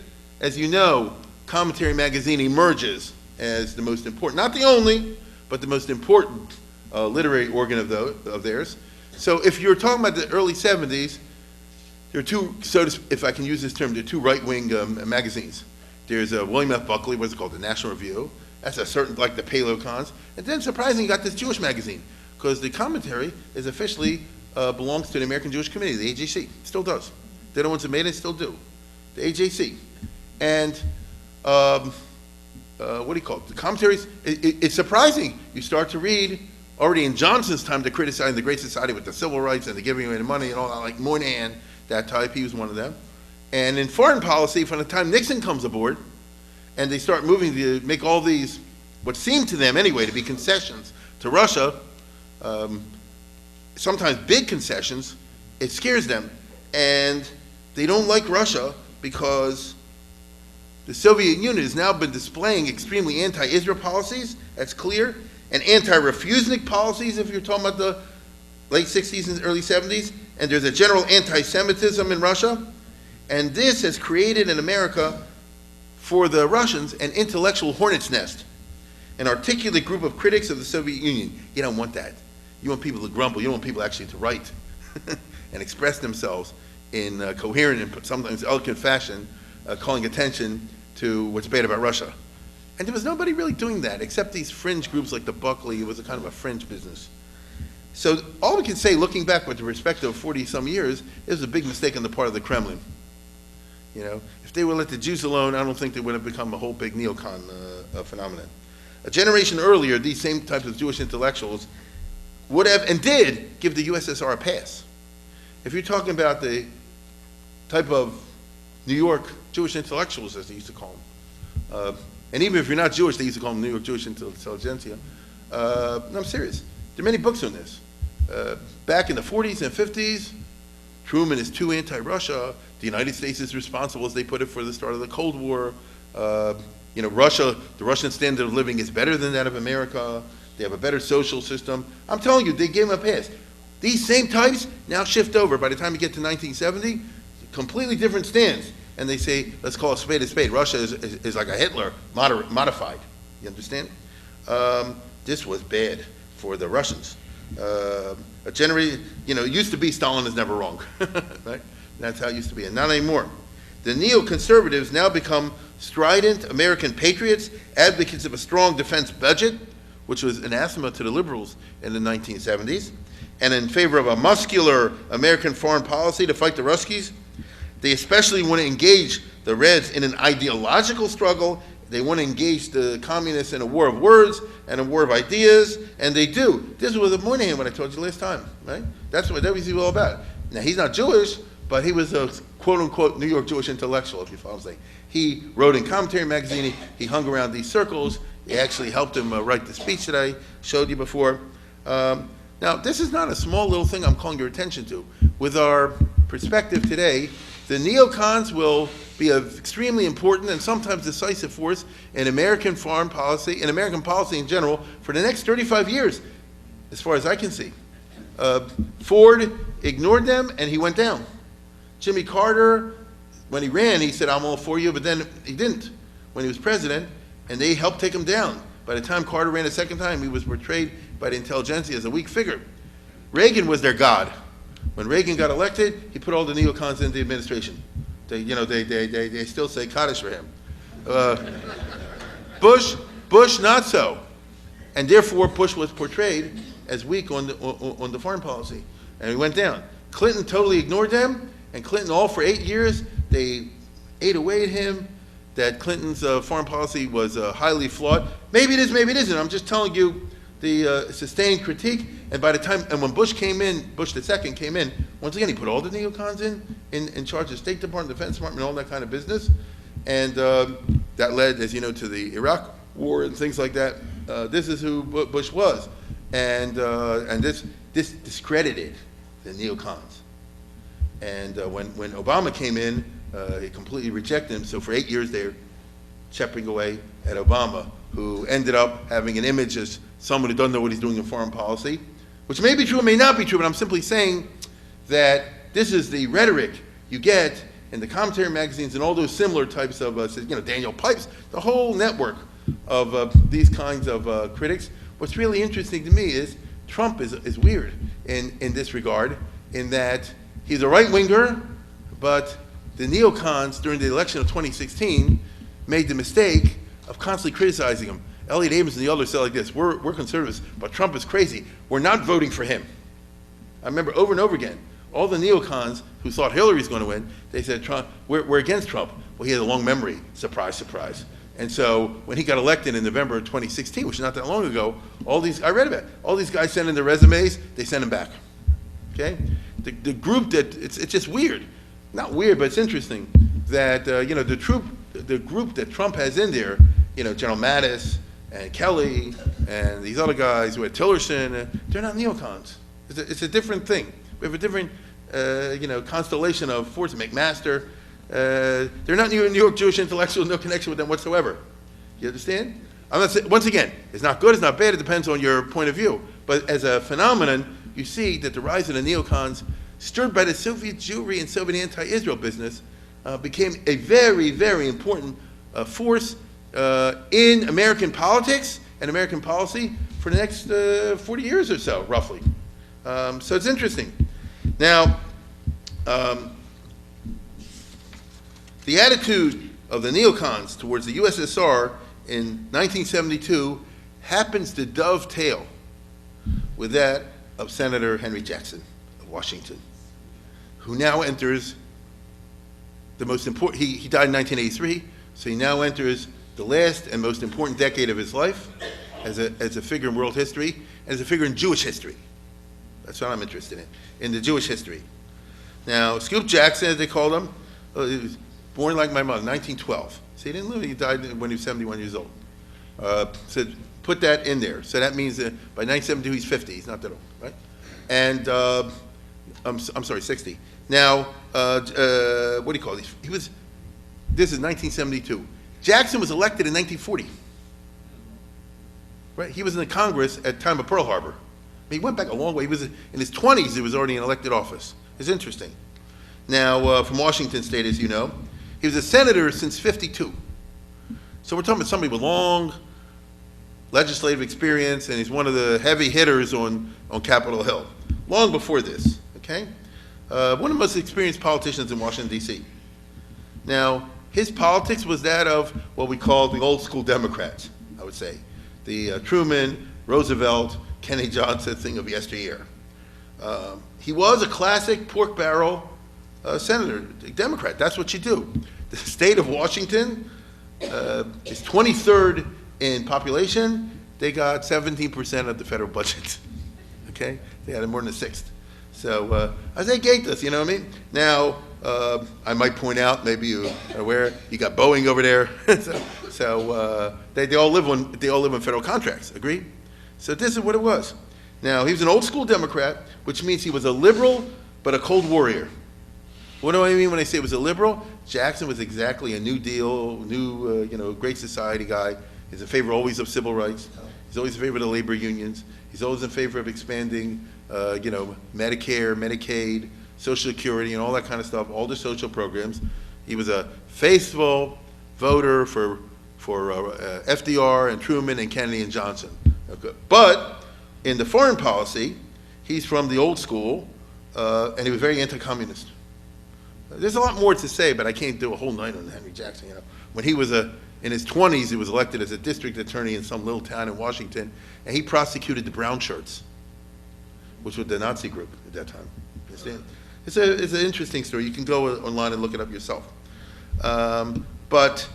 As you know, Commentary Magazine emerges as the most important, not the only, but the most important literary organ of theirs. So if you're talking about the early 70s, there are two, if I can use this term, there are two right-wing magazines. There's William F. Buckley, what's it called, the National Review. That's a certain, like the Paleocons. And then surprisingly, you got this Jewish magazine, because the Commentary is officially belongs to the American Jewish Committee, the AJC. Still does. They're the ones that made it, still do. The AJC. And what do you call it? The commentaries, it's surprising. You start to read, already in Johnson's time, they're criticizing the Great Society with the civil rights and the giving away the money and all that, like Moynihan, that type, he was one of them. And in foreign policy, from the time Nixon comes aboard, and they start moving to make all these, what seemed to them anyway, to be concessions to Russia, sometimes big concessions, it scares them. And they don't like Russia because the Soviet Union has now been displaying extremely anti-Israel policies, that's clear, and anti-refusnik policies, if you're talking about the late 60s and early 70s, and there's a general anti-Semitism in Russia, and this has created in America, for the Russians, an intellectual hornet's nest, an articulate group of critics of the Soviet Union. You don't want that. You want people to grumble. You don't want people actually to write and express themselves in coherent and sometimes eloquent fashion, calling attention to what's bad about Russia. And there was nobody really doing that, except these fringe groups like the Buckley. It was a kind of a fringe business. So all we can say, looking back with the perspective of 40-some years, it was a big mistake on the part of the Kremlin. If they would let the Jews alone, I don't think they would have become a whole big neocon phenomenon. A generation earlier, these same types of Jewish intellectuals would have and did give the USSR a pass. If you're talking about the type of New York Jewish intellectuals, as they used to call them, and even if you're not Jewish, they used to call them New York Jewish intelligentsia. No, I'm serious. There are many books on this. Back in the 40s and 50s, Truman is too anti-Russia. The United States is responsible, as they put it, for the start of the Cold War. Russia, the Russian standard of living is better than that of America. They have a better social system. I'm telling you, they gave them a pass. These same types now shift over. By the time you get to 1970, completely different stance. And they say, let's call a spade a spade. Russia is like a Hitler, modified. You understand? This was bad for the Russians. A generation, it used to be Stalin is never wrong, right? That's how it used to be, and not anymore. The neoconservatives now become strident American patriots, advocates of a strong defense budget, which was anathema to the liberals in the 1970s, and in favor of a muscular American foreign policy to fight the Ruskies. They especially want to engage the Reds in an ideological struggle. They want to engage the communists in a war of words and a war of ideas, and they do. This was Moynihan, what I told you last time, right? That's what that was all about. Now, he's not Jewish, but he was a quote-unquote New York Jewish intellectual, if you follow what I'm saying. He wrote in Commentary Magazine, he hung around these circles. They actually helped him write the speech that I showed you before. Now, this is not a small little thing I'm calling your attention to. With our perspective today, the neocons will be an extremely important and sometimes decisive force in American foreign policy, in American policy in general, for the next 35 years, as far as I can see. Ford ignored them and he went down. Jimmy Carter, when he ran, he said, I'm all for you, but then he didn't when he was president, and they helped take him down. By the time Carter ran a second time, he was portrayed by the intelligentsia as a weak figure. Reagan was their god. When Reagan got elected, he put all the neocons in the administration. They still say Kaddish for him. Bush not so. And therefore, Bush was portrayed as weak on the foreign policy. And he went down. Clinton totally ignored them, and Clinton, all for 8 years, they ate away at him, that Clinton's foreign policy was highly flawed. Maybe it is, maybe it isn't. I'm just telling you the sustained critique. And by the time, and when Bush came in, Bush II came in, once again, he put all the neocons in charge of the State Department, Defense Department, all that kind of business. And that led, as you know, to the Iraq War and things like that. This is who Bush was. And this discredited the neocons. And when Obama came in, he completely rejected him. So for 8 years, they're chipping away at Obama, who ended up having an image as someone who doesn't know what he's doing in foreign policy, which may be true, may not be true, but I'm simply saying that this is the rhetoric you get in the commentary magazines and all those similar types of, Daniel Pipes, the whole network of these kinds of critics. What's really interesting to me is Trump is weird in this regard, in that he's a right-winger, but the neocons during the election of 2016 made the mistake of constantly criticizing him. Elliot Abrams and the others said like this: we're conservatives, but Trump is crazy. We're not voting for him. I remember over and over again, all the neocons who thought Hillary's going to win, they said, Trump, we're against Trump. Well, he had a long memory. Surprise, surprise. And so when he got elected in November of 2016, which is not that long ago, I read about it, all these guys sent in their resumes, they sent them back. Okay? The group that, it's just weird. Not weird, but it's interesting that, the group that Trump has in there, General Mattis and Kelly and these other guys who had Tillerson, they're not neocons. It's a different thing. We have a different, constellation of forces. McMaster, they're not New York Jewish intellectuals, no connection with them whatsoever. You understand? I'm not saying, once again, it's not good, it's not bad, it depends on your point of view. But as a phenomenon, you see that the rise of the neocons, stirred by the Soviet Jewry and Soviet anti-Israel business, became a very, very important force in American politics and American policy for the next 40 years or so, roughly. So it's interesting. Now, the attitude of the neocons towards the USSR in 1972 happens to dovetail with that of Senator Henry Jackson of Washington, who now enters the most important, he died in 1983, so he now enters the last and most important decade of his life as a figure in world history, and as a figure in Jewish history. That's what I'm interested in the Jewish history. Now, Scoop Jackson, as they called him, he was born like my mother, 1912. So he didn't live, he died when he was 71 years old. So put that in there. So that means that by 1972, he's 50. He's not that old, right? And, I'm sorry, 60. Now, what do you call it? This is 1972. Jackson was elected in 1940. Right? He was in the Congress at the time of Pearl Harbor. He went back a long way. He was in his 20s, he was already in elected office. It's interesting. Now, from Washington State, as you know, he was a senator since 52. So we're talking about somebody with long legislative experience, and he's one of the heavy hitters on Capitol Hill, long before this, okay? One of the most experienced politicians in Washington, D.C. Now, his politics was that of what we call the old school Democrats, I would say. The Truman, Roosevelt, Kennedy Johnson thing of yesteryear. He was a classic pork barrel senator, Democrat. That's what you do. The state of Washington is 23rd in population. They got 17% of the federal budget. Okay? They had more than a sixth. So they gate this, you know what I mean? Now, I might point out, maybe you are aware, you got Boeing over there. They all live on federal contracts. Agree? So this is what it was. Now, he was an old school Democrat, which means he was a liberal but a cold warrior. What do I mean when I say he was a liberal? Jackson was exactly a New Deal, Great Society guy. He's in favor always of civil rights. He's always in favor of the labor unions. He's always in favor of expanding, Medicare, Medicaid, Social Security, and all that kind of stuff, all the social programs. He was a faithful voter for FDR and Truman and Kennedy and Johnson. Okay. But in the foreign policy, he's from the old school, and he was very anti-communist. There's a lot more to say, but I can't do a whole night on Henry Jackson. When he was in his 20s, he was elected as a district attorney in some little town in Washington, and he prosecuted the brown shirts, which was the Nazi group at that time. You understand? It's an interesting story. You can go online and look it up yourself. But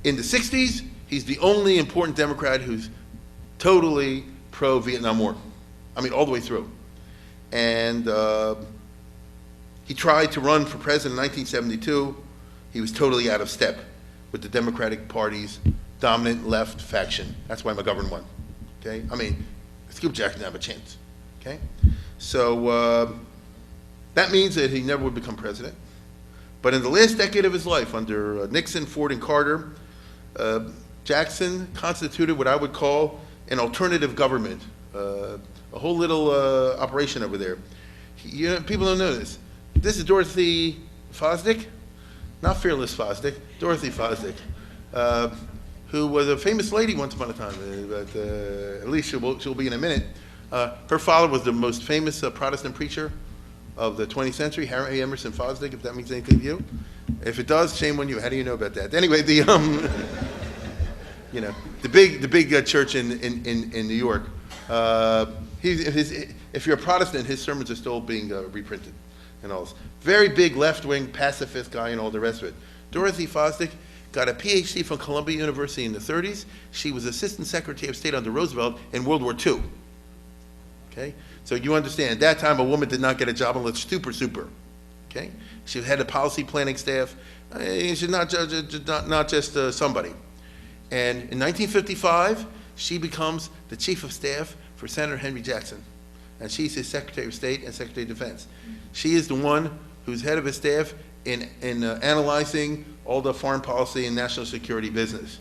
in the 60s, he's the only important Democrat who's totally pro-Vietnam War. I mean, all the way through. And he tried to run for president in 1972. He was totally out of step with the Democratic Party's dominant left faction. That's why McGovern won. Okay? I mean, Scoop Jackson didn't have a chance. Okay? So that means that he never would become president. But in the last decade of his life, under Nixon, Ford, and Carter, Jackson constituted what I would call an alternative government, a whole little operation over there. People don't know this. This is Dorothy Fosdick, not Fearless Fosdick, Dorothy Fosdick, who was a famous lady once upon a time, but at least she'll be in a minute. Her father was the most famous Protestant preacher of the 20th century, Harry Emerson Fosdick, if that means anything to you. If it does, shame on you. How do you know about that? Anyway, the big church in New York. If you're a Protestant, his sermons are still being reprinted and all this. Very big left-wing pacifist guy and all the rest of it. Dorothy Fosdick got a PhD from Columbia University in the 30s. She was Assistant Secretary of State under Roosevelt in World War II. Okay? So you understand, at that time, a woman did not get a job unless super. Okay? She had a policy planning staff. She's not just somebody. And in 1955, she becomes the chief of staff for Senator Henry Jackson. And she's his Secretary of State and Secretary of Defense. She is the one who's head of his staff in analyzing all the foreign policy and national security business.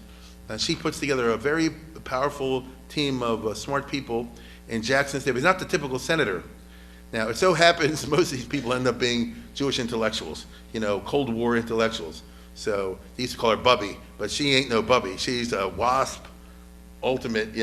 And she puts together a very powerful team of smart people in Jackson's staff. He's not the typical senator. Now, it so happens most of these people end up being Jewish intellectuals, Cold War intellectuals. So they used to call her Bubby, but she ain't no Bubby. She's a WASP, ultimate,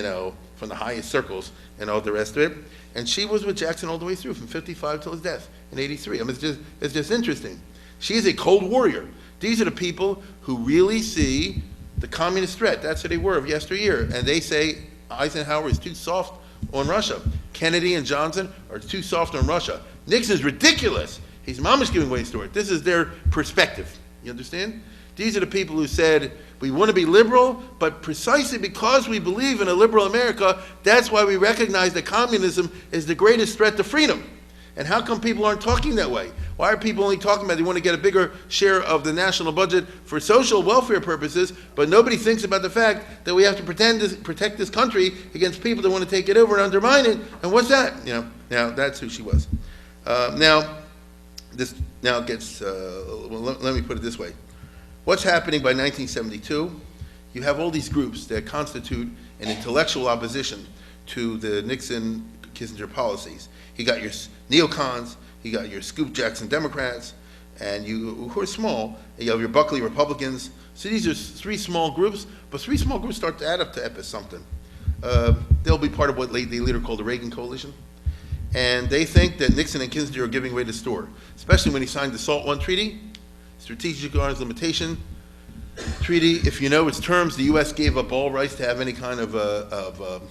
from the highest circles and all the rest of it. And she was with Jackson all the way through, from 55 till his death in 83. I mean, it's just interesting. She is a Cold Warrior. These are the people who really see the communist threat. That's who they were of yesteryear. And they say Eisenhower is too soft on Russia. Kennedy and Johnson are too soft on Russia. Nixon's ridiculous. His mom is giving ways to it. This is their perspective. You understand? These are the people who said, we want to be liberal, but precisely because we believe in a liberal America, that's why we recognize that communism is the greatest threat to freedom. And how come people aren't talking that way? Why are people only talking about they want to get a bigger share of the national budget for social welfare purposes, but nobody thinks about the fact that we have to protect this country against people that want to take it over and undermine it? And what's that? Now that's who she was. Let me put it this way. What's happening by 1972? You have all these groups that constitute an intellectual opposition to the Nixon-Kissinger policies. You got your neocons, you got your Scoop Jackson Democrats, and who are small. You have your Buckley Republicans. So these are three small groups, but three small groups start to add up to something. They'll be part of what they later called the Reagan Coalition. And they think that Nixon and Kissinger are giving away the store, especially when he signed the SALT I Treaty, Strategic Arms Limitation Treaty. If you know its terms, the U.S. gave up all rights to have any kind of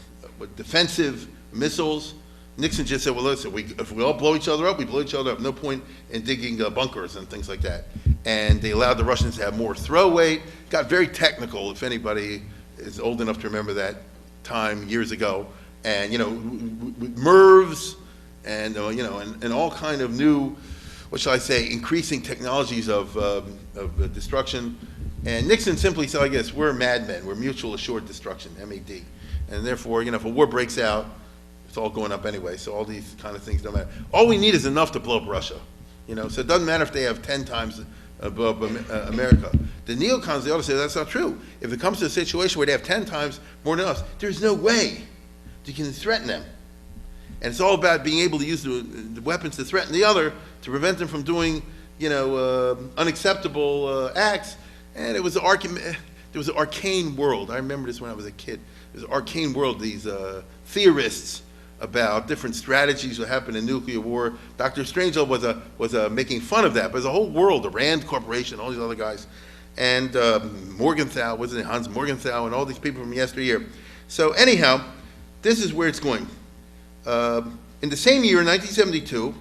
defensive missiles. Nixon just said, well, listen, if we all blow each other up, we blow each other up. No point in digging bunkers and things like that. And they allowed the Russians to have more throw weight. Got very technical, if anybody is old enough to remember that time years ago. And, MIRVs and, and all kind of new, what shall I say, increasing technologies of destruction. And Nixon simply said, I guess, we're madmen. We're mutual assured destruction, MAD. And therefore, if a war breaks out, it's all going up anyway, so all these kind of things don't matter. All we need is enough to blow up Russia. So it doesn't matter if they have 10 times above America. The neocons, they ought to say that's not true. If it comes to a situation where they have 10 times more than us, there's no way you can threaten them. And it's all about being able to use the weapons to threaten the other to prevent them from doing, unacceptable acts. And there was an arcane world. I remember this when I was a kid. There's an arcane world. These theorists about different strategies that happen in nuclear war. Dr. Strangelove was making fun of that, but there's a whole world, the Rand Corporation, all these other guys, and Morgenthau, wasn't it Hans Morgenthau, and all these people from yesteryear. So anyhow, this is where it's going. In the same year, 1972,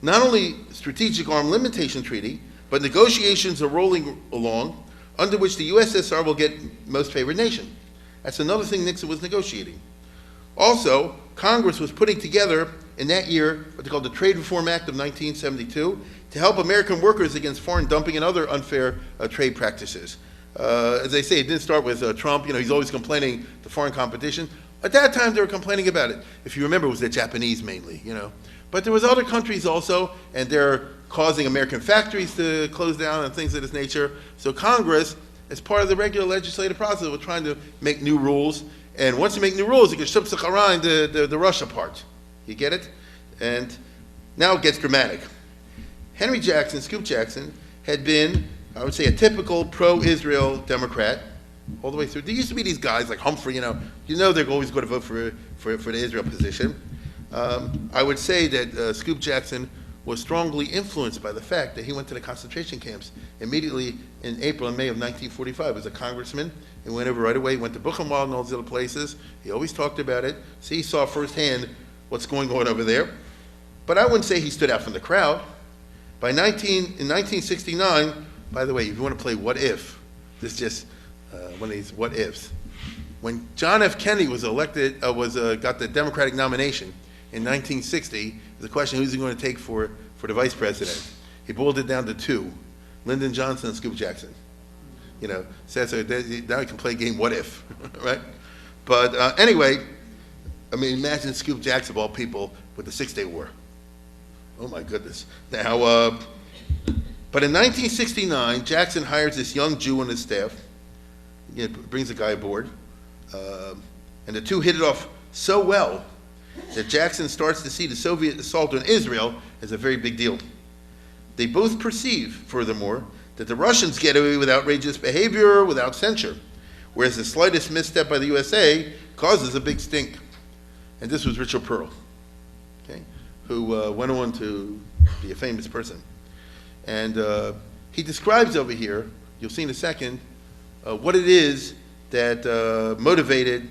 not only Strategic Arm Limitation Treaty, but negotiations are rolling along under which the USSR will get most favored nation. That's another thing Nixon was negotiating. Also, Congress was putting together in that year what they called the Trade Reform Act of 1972 to help American workers against foreign dumping and other unfair trade practices. As they say, it didn't start with Trump. You know, he's always complaining the foreign competition. At that time, they were complaining about it. If you remember, it was the Japanese mainly, you know. But there was other countries also, and they're causing American factories to close down and things of this nature. So Congress, as part of the regular legislative process, was trying to make new rules. And once you make new rules, you can ship the Russia part. You get it? And now it gets dramatic. Henry Jackson, Scoop Jackson, had been, I would say, a typical pro-Israel Democrat all the way through. There used to be these guys like Humphrey, you know they're always going to vote for the Israel position. I would say that Scoop Jackson was strongly influenced by the fact that he went to the concentration camps immediately in April and May of 1945 as a congressman. He went over right away, went to Buchenwald and all these other places. He always talked about it. So he saw firsthand what's going on over there. But I wouldn't say he stood out from the crowd. In 1969, by the way, if you want to play what if, this is just one of these what ifs. When John F. Kennedy was elected, got the Democratic nomination in 1960, the question, who's he going to take for the vice president? He boiled it down to two, Lyndon Johnson and Scoop Jackson. You know, so now he can play a game what if, right? But anyway, I mean, imagine Scoop Jackson of all people with the Six-Day War. Oh my goodness. Now, but in 1969, Jackson hires this young Jew on his staff, brings a guy aboard, and the two hit it off so well that Jackson starts to see the Soviet assault on Israel as a very big deal. They both perceive, furthermore, that the Russians get away with outrageous behavior without censure, whereas the slightest misstep by the USA causes a big stink. And this was Richard Pearl, okay, who went on to be a famous person. And he describes over here, you'll see in a second, what it is that motivated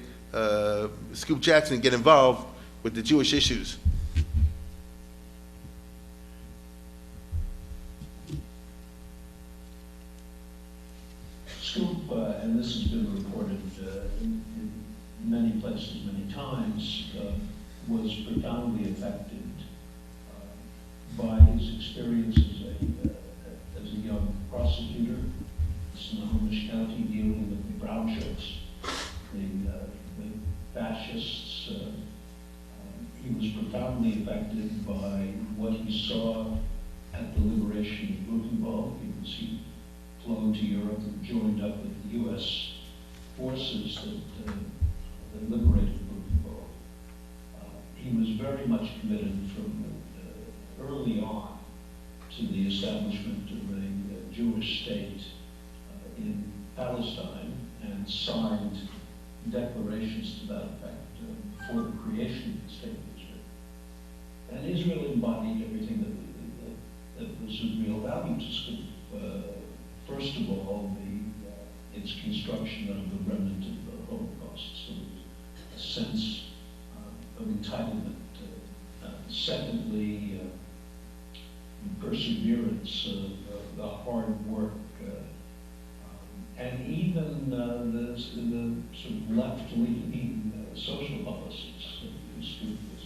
Scoop Jackson to get involved with the Jewish issues. Scoop, and this has been reported in many places, many times, was profoundly affected by his experience as a young prosecutor in Snohomish County dealing with the brown shirts, the fascists. He was profoundly affected by what he saw at the liberation of Buchenwald, because he flown to Europe and joined up with the U.S. forces that liberated Buchenwald. He was very much committed from early on to the establishment of a Jewish state in Palestine, and signed declarations to that effect for the creation of the state of Israel. And Israel embodied everything that was of real value to Scoop. First of all, its construction of the remnant of the Holocaust, so a sense of entitlement. Secondly, perseverance, the hard work, and even the sort of left-leaning social policies. Scoop was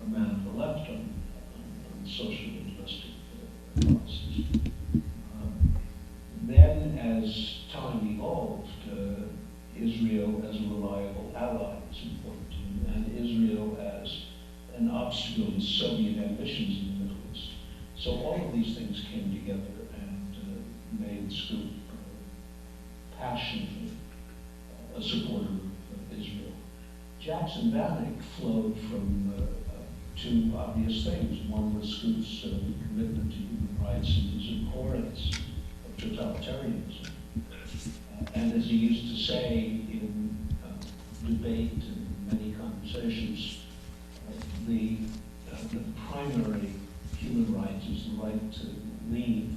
a man of the left on social and domestic policies. Then, as time evolved, Israel as a reliable ally was important to him, and Israel as an obstacle to Soviet ambitions in the Middle East. So all of these things came together and made Scoop passionately a supporter of Israel. Jackson Vanik flowed from two obvious things. One was Scoop's commitment to human rights and his abhorrence of totalitarianism. And as he used to say in debate and many conversations, leave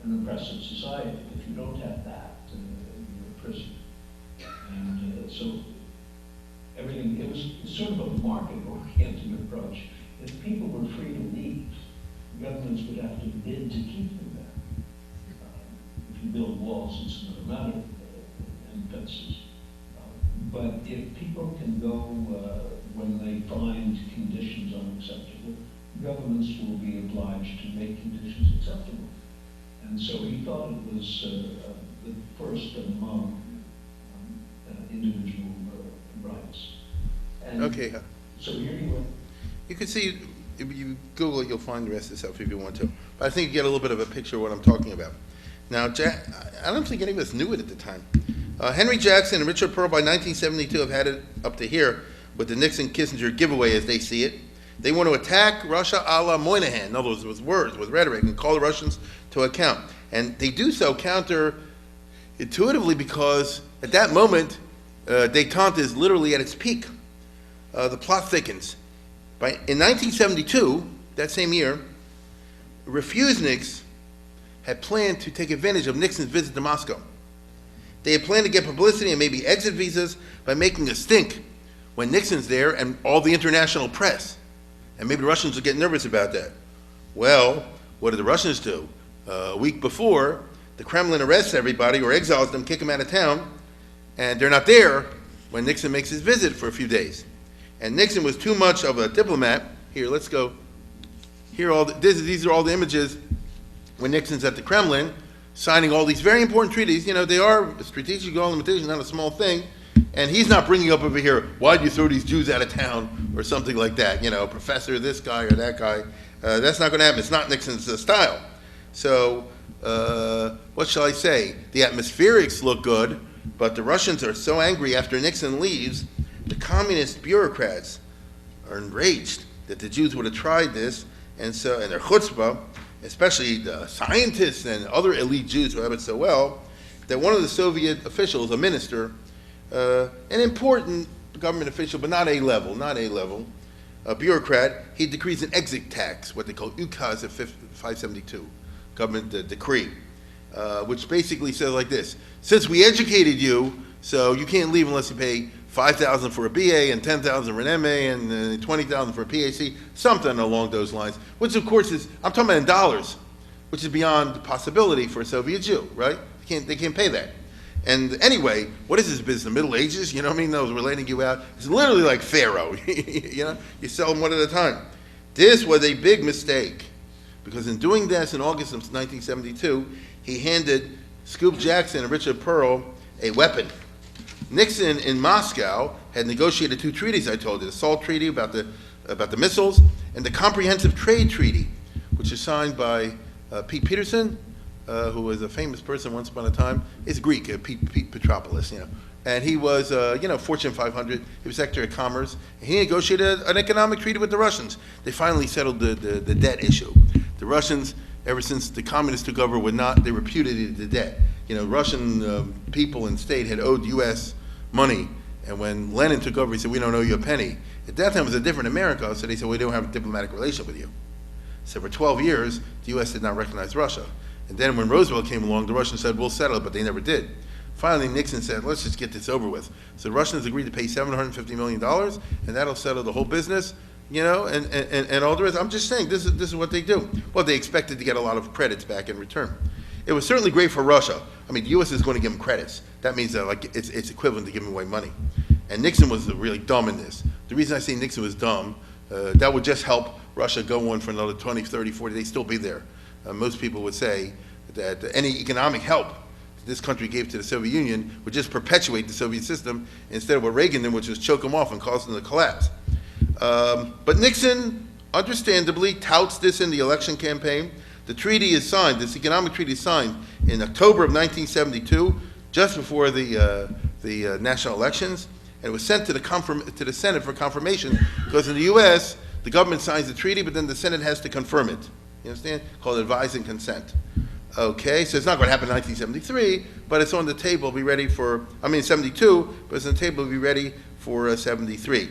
an oppressive society. If you don't have that, you're a prisoner. And so everything, it was sort of a market-oriented approach. If people were free to leave, governments would have to bid to keep them there. If you build walls, it's another matter, and fences. But if people can go when they find conditions unacceptable, governments will be obliged to make conditions acceptable. And so he thought it was the first among individual rights. And Okay. so here you went. You can see, if you Google it, you'll find the rest of the stuff if you want to. But I think you get a little bit of a picture of what I'm talking about. Now, I don't think any of us knew it at the time. Henry Jackson and Richard Pearl by 1972 have had it up to here with the Nixon-Kissinger giveaway as they see it. They want to attack Russia a la Moynihan, in other words, with words, with rhetoric, and call the Russians to account. And they do so counterintuitively because at that moment, détente is literally at its peak. The plot thickens. In 1972, that same year, refuseniks had planned to take advantage of Nixon's visit to Moscow. They had planned to get publicity and maybe exit visas by making a stink when Nixon's there and all the international press. And maybe the Russians would get nervous about that. Well, what did the Russians do? A week before, the Kremlin arrests everybody or exiles them, kick them out of town, and they're not there when Nixon makes his visit for a few days. And Nixon was too much of a diplomat. Here, let's go. Here, these are all the images when Nixon's at the Kremlin, signing all these very important treaties. You know, they are strategic goal limitation, not a small thing. And he's not bringing up over here, why'd you throw these Jews out of town or something like that, you know, professor, this guy or that guy. That's not going to happen. It's not Nixon's style. So what shall I say? The atmospherics look good, but the Russians are so angry after Nixon leaves, the communist bureaucrats are enraged that the Jews would have tried this, and their chutzpah, especially the scientists and other elite Jews who have it so well, that one of the Soviet officials, a minister, an important government official, but not A-level, a bureaucrat, he decrees an exit tax, what they call ukaz of 572, government decree, which basically says like this: since we educated you, so you can't leave unless you pay $5,000 for a BA and $10,000 for an MA and $20,000 for a PhD, something along those lines, which of course is, I'm talking about in dollars, which is beyond possibility for a Soviet Jew, right? They can't pay that. And anyway, what is this business, the Middle Ages? You know what I mean? Those relating you out. It's literally like Pharaoh, you know? You sell them one at a time. This was a big mistake, because in doing this in August of 1972, he handed Scoop Jackson and Richard Pearl a weapon. Nixon in Moscow had negotiated two treaties, I told you, the SALT Treaty about the missiles, and the Comprehensive Trade Treaty, which is signed by Pete Peterson, who was a famous person once upon a time. He's Greek, Pete Petropoulos, you know. And he was, Fortune 500. He was Secretary of Commerce. And he negotiated an economic treaty with the Russians. They finally settled the debt issue. The Russians, ever since the communists took over, they repudiated the debt. You know, Russian people and state had owed U.S. money. And when Lenin took over, he said, we don't owe you a penny. At that time, it was a different America, so they said, we don't have a diplomatic relationship with you. So for 12 years, the U.S. did not recognize Russia. And then when Roosevelt came along, the Russians said, we'll settle it, but they never did. Finally, Nixon said, let's just get this over with. So the Russians agreed to pay $750 million, and that'll settle the whole business, you know, and all the rest. I'm just saying, this is what they do. Well, they expected to get a lot of credits back in return. It was certainly great for Russia. I mean, the U.S. is going to give them credits. That means that it's equivalent to giving away money. And Nixon was really dumb in this. The reason I say Nixon was dumb, that would just help Russia go on for another 20, 30, 40, they'd still be there. Most people would say that any economic help this country gave to the Soviet Union would just perpetuate the Soviet system instead of what Reagan did, which was choke them off and cause them to collapse. But Nixon, understandably, touts this in the election campaign. The treaty is signed, this economic treaty is signed in October of 1972, just before the national elections, and it was sent to the Senate for confirmation, because in the U.S., the government signs the treaty, but then the Senate has to confirm it. You understand? Called advise and consent. Okay, so it's not going to happen in 1973, but it's on the table, be ready for, 72, but it's on the table, be ready for 73.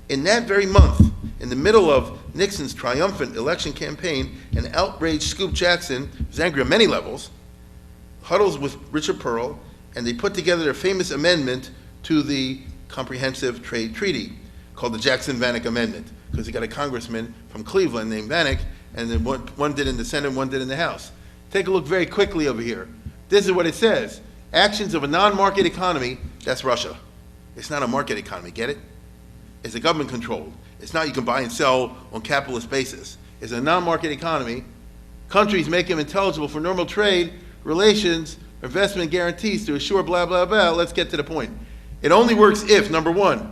In that very month, in in the middle of Nixon's triumphant election campaign, an outraged Scoop Jackson, who's angry on many levels, huddles with Richard Pearl, and they put together their famous amendment to the Comprehensive Trade Treaty, called the Jackson-Vanik Amendment, because he got a congressman from Cleveland named Vanik, and then one did in the Senate, one did in the House. Take a look very quickly over here. This is what it says. Actions of a non-market economy, that's Russia. It's not a market economy, get it? It's a government controlled. It's not you can buy and sell on capitalist basis. It's a non-market economy. Countries make them intelligible for normal trade, relations, investment guarantees to assure blah, blah, blah. Let's get to the point. It only works if, number one,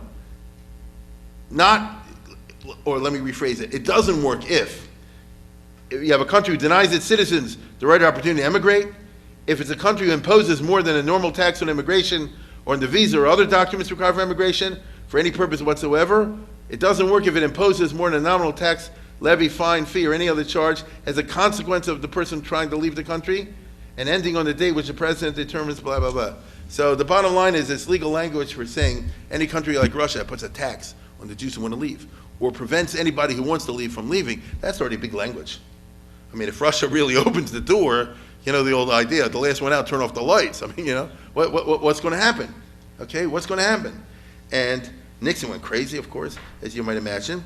or let me rephrase it, it doesn't work if you have a country who denies its citizens the right or opportunity to emigrate, if it's a country who imposes more than a normal tax on immigration or on the visa or other documents required for immigration for any purpose whatsoever. It doesn't work if it imposes more than a nominal tax, levy, fine, fee, or any other charge as a consequence of the person trying to leave the country and ending on the date which the president determines, blah, blah, blah. So the bottom line is it's legal language for saying any country like Russia puts a tax on the Jews who want to leave or prevents anybody who wants to leave from leaving. That's already big language. I mean, if Russia really opens the door, you know, the old idea, the last one out, turn off the lights. I mean, you know, what's going to happen? Okay, what's going to happen? And Nixon went crazy, of course, as you might imagine.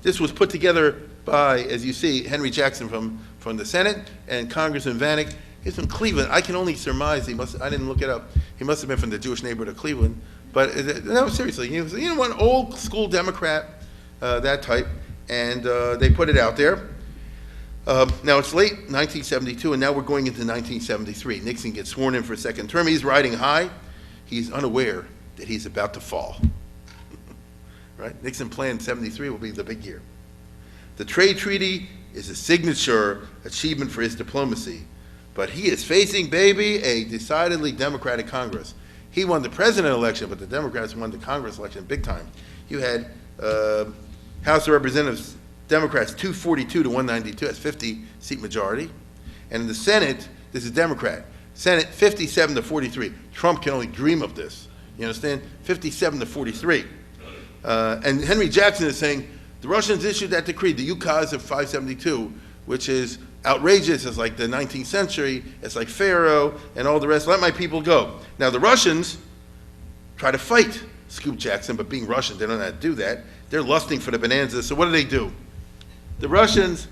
This was put together by, as you see, Henry Jackson from the Senate and Congressman Vanik. He's from Cleveland. I can only surmise I didn't look it up. He must have been from the Jewish neighborhood of Cleveland. But no, seriously, he was, you know, an old school Democrat, that type, and they put it out there. Now it's late 1972, and now we're going into 1973. Nixon gets sworn in for a second term. He's riding high. He's unaware that he's about to fall. Right? Nixon planned 73 will be the big year. The trade treaty is a signature achievement for his diplomacy, but he is facing, baby, a decidedly Democratic Congress. He won the president election, but the Democrats won the Congress election big time. You had House of Representatives, Democrats 242 to 192, that's 50-seat majority. And in the Senate, this is Democrat, Senate 57 to 43. Trump can only dream of this. You understand? 57 to 43. And Henry Jackson is saying, the Russians issued that decree, the ukaz of 572, which is outrageous. It's like the 19th century. It's like Pharaoh and all the rest. Let my people go. Now, the Russians try to fight Scoop Jackson, but being Russian, they don't know how to do that. They're lusting for the bonanza. So what do? The Russians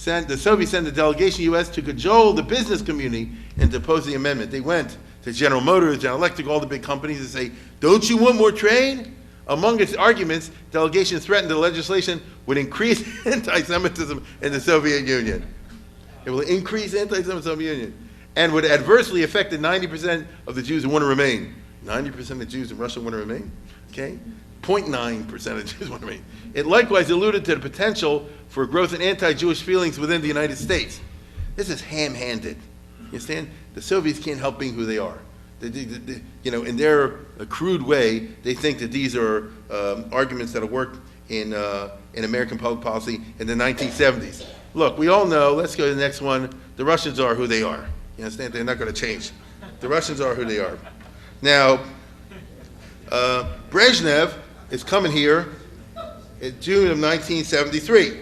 the Soviets sent a delegation to the U.S. to cajole the business community into opposing the amendment. They went to General Motors, General Electric, all the big companies and say, don't you want more trade? Among its arguments, delegation threatened the legislation would increase anti-Semitism in the Soviet Union. It will increase anti-Semitism in the Soviet Union and would adversely affect the 90% of the Jews who want to remain. 90% of the Jews in Russia want to remain, okay? 0.9% of Jews want to remain. It likewise alluded to the potential for growth in anti-Jewish feelings within the United States. This is ham-handed. You understand? The Soviets can't help being who they are. You know, in their crude way, they think that these are arguments that have worked in American public policy in the 1970s. Look, we all know, let's go to the next one, the Russians are who they are. You understand? They're not going to change. The Russians are who they are. Now, Brezhnev is coming here in June of 1973.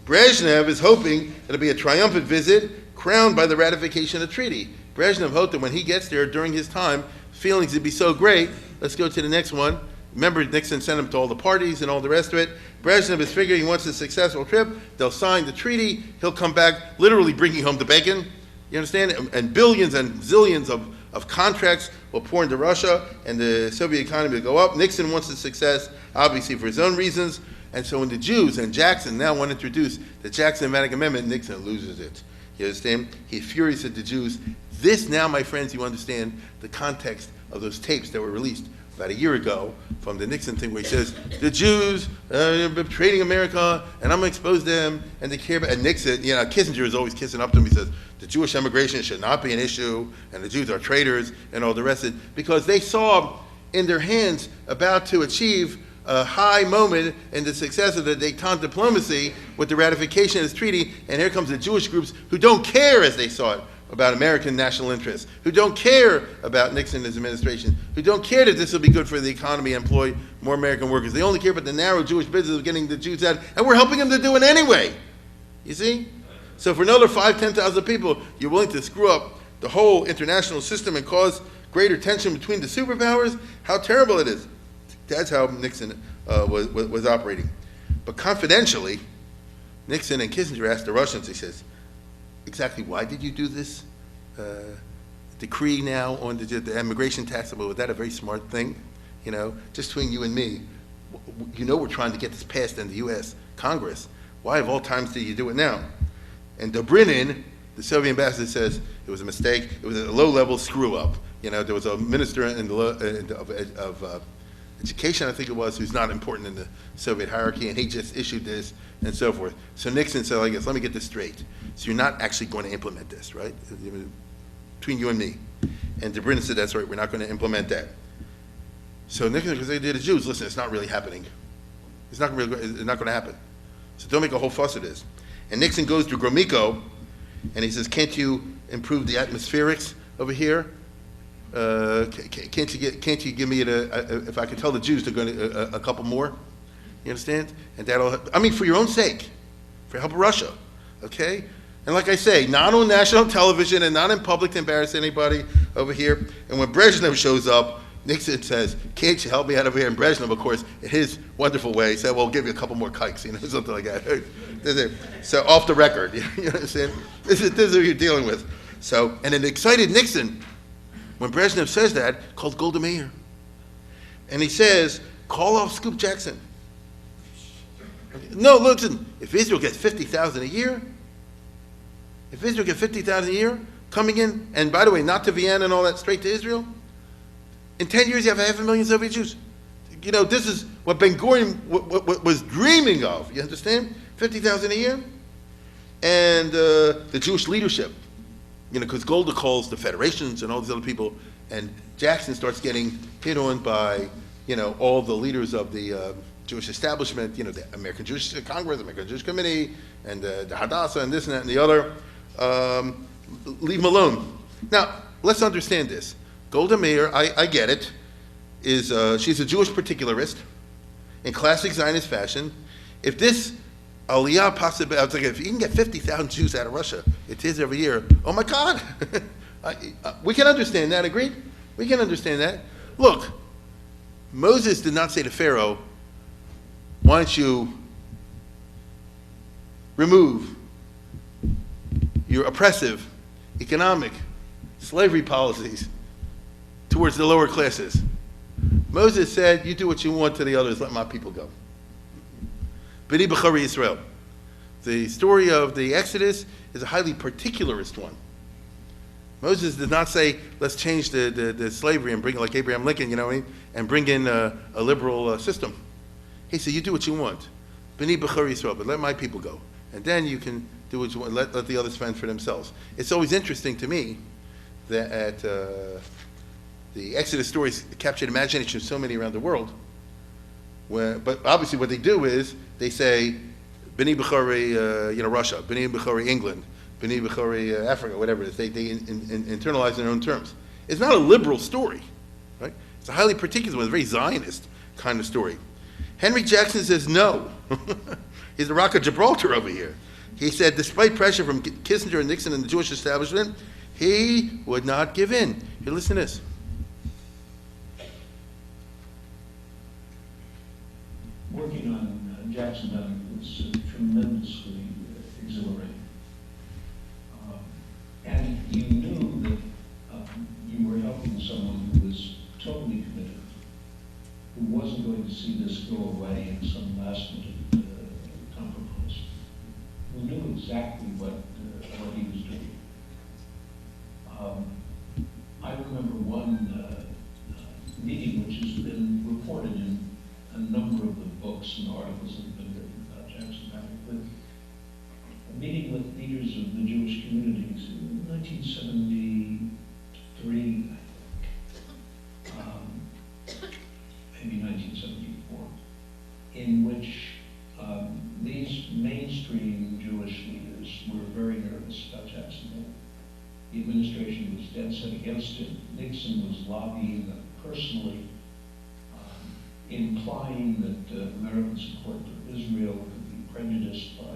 Brezhnev is hoping it'll be a triumphant visit crowned by the ratification of the treaty. Brezhnev hoped that when he gets there during his time, feelings would be so great. Let's go to the next one. Remember, Nixon sent him to all the parties and all the rest of it. Brezhnev is figuring he wants a successful trip. They'll sign the treaty. He'll come back literally bringing home the bacon. You understand? And billions and zillions of contracts will pour into Russia, and the Soviet economy will go up. Nixon wants the success, obviously, for his own reasons. And so when the Jews and Jackson now want to introduce the Jackson-Vanik Amendment, Nixon loses it. You understand? He's furious at the Jews. This now, my friends, you understand the context of those tapes that were released about a year ago from the Nixon thing where he says, the Jews are betraying America, and I'm going to expose them, and they care about, and Nixon, you know, Kissinger is always kissing up to him. He says, the Jewish immigration should not be an issue, and the Jews are traitors, and all the rest of it, because they saw in their hands about to achieve a high moment in the success of the détente diplomacy with the ratification of this treaty, and here comes the Jewish groups who don't care, as they saw it, about American national interests, who don't care about Nixon and his administration, who don't care that this will be good for the economy and employ more American workers. They only care about the narrow Jewish business of getting the Jews out, and we're helping them to do it anyway. You see? So for another 10,000 people, you're willing to screw up the whole international system and cause greater tension between the superpowers? How terrible it is. That's how Nixon was operating. But confidentially, Nixon and Kissinger asked the Russians, he says, exactly why did you do this decree now on the immigration tax? Well, was that a very smart thing? You know, just between you and me, you know we're trying to get this passed in the U.S. Congress. Why of all times did you do it now? And Dobrynin, the Soviet ambassador, says it was a mistake. It was a low-level screw-up. You know, there was a minister of education, I think it was, who's not important in the Soviet hierarchy, and he just issued this and so forth. So Nixon said, I guess, let me get this straight. So you're not actually going to implement this, right? Between you and me. And Dobrynin said, that's right, we're not going to implement that. So Nixon, because they did the Jews, listen, it's not really happening. It's not going to happen. So don't make a whole fuss of this. And Nixon goes to Gromyko, and he says, can't you improve the atmospherics over here? Can't you give me if I could tell the Jews to go a couple more? You understand? And that'll, I mean, for your own sake, for help of Russia, okay? And like I say, not on national television and not in public to embarrass anybody over here. And when Brezhnev shows up, Nixon says, can't you help me out over here? And Brezhnev, of course, in his wonderful way, said, well, we'll give you a couple more kikes, you know, something like that. So off the record, you understand? This is what you're dealing with. So, and an excited Nixon, when Brezhnev says that, calls Golda Meir. And he says, call off Scoop Jackson. No, listen, if Israel gets 50,000 a year, a year, coming in, and by the way, not to Vienna and all that, straight to Israel, in 10 years you have 500,000 Soviet Jews. You know, this is what Ben-Gurion was dreaming of, you understand? 50,000 a year. And the Jewish leadership, you know, because Golda calls the federations and all these other people, and Jackson starts getting hit on by, you know, all the leaders of the Jewish establishment, you know, the American Jewish Congress, American Jewish Committee, and the Hadassah, and this and that and the other. Leave them alone. Now, let's understand this. Golda Meir, I get it, she's a Jewish particularist in classic Zionist fashion. If this Aliyah possibility, I was like, if you can get 50,000 Jews out of Russia, it is every year, oh my God. We can understand that, agreed? We can understand that. Look, Moses did not say to Pharaoh, why don't you remove your oppressive economic slavery policies towards the lower classes. Moses said, you do what you want to the others, let my people go. B'nai B'chari Yisrael. The story of the Exodus is a highly particularist one. Moses did not say, let's change the slavery and bring it like Abraham Lincoln, you know what I mean, and bring in a liberal system. He said, you do what you want. B'nai B'chari Yisrael, but let my people go. And then you can do what you want, let the others fend for themselves. It's always interesting to me that the Exodus stories captured imagination of so many around the world. But obviously what they do is they say, B'nai B'chari, you know, Russia, B'nai B'chari, England, B'nai B'chari, Africa, whatever it is. They internalize in their own terms. It's not a liberal story, right? It's a highly particular one, a very Zionist kind of story. Henry Jackson says no. He's the Rock of Gibraltar over here. He said, despite pressure from Kissinger and Nixon and the Jewish establishment, he would not give in. Here, listen to this. Working on Jackson was tremendously exhilarating. And you knew that you were helping someone who was totally committed, who wasn't going to see this go away in some last-minute compromise, who knew exactly what he was doing. I remember one meeting which has been reported in a number of the books and articles that have been written about Jackson Havoc, but a meeting with leaders of the Jewish communities in 1973, I think, maybe 1974. Jacksonville. The administration was dead set against it. Nixon was lobbying them personally, implying that American support for Israel could be prejudiced by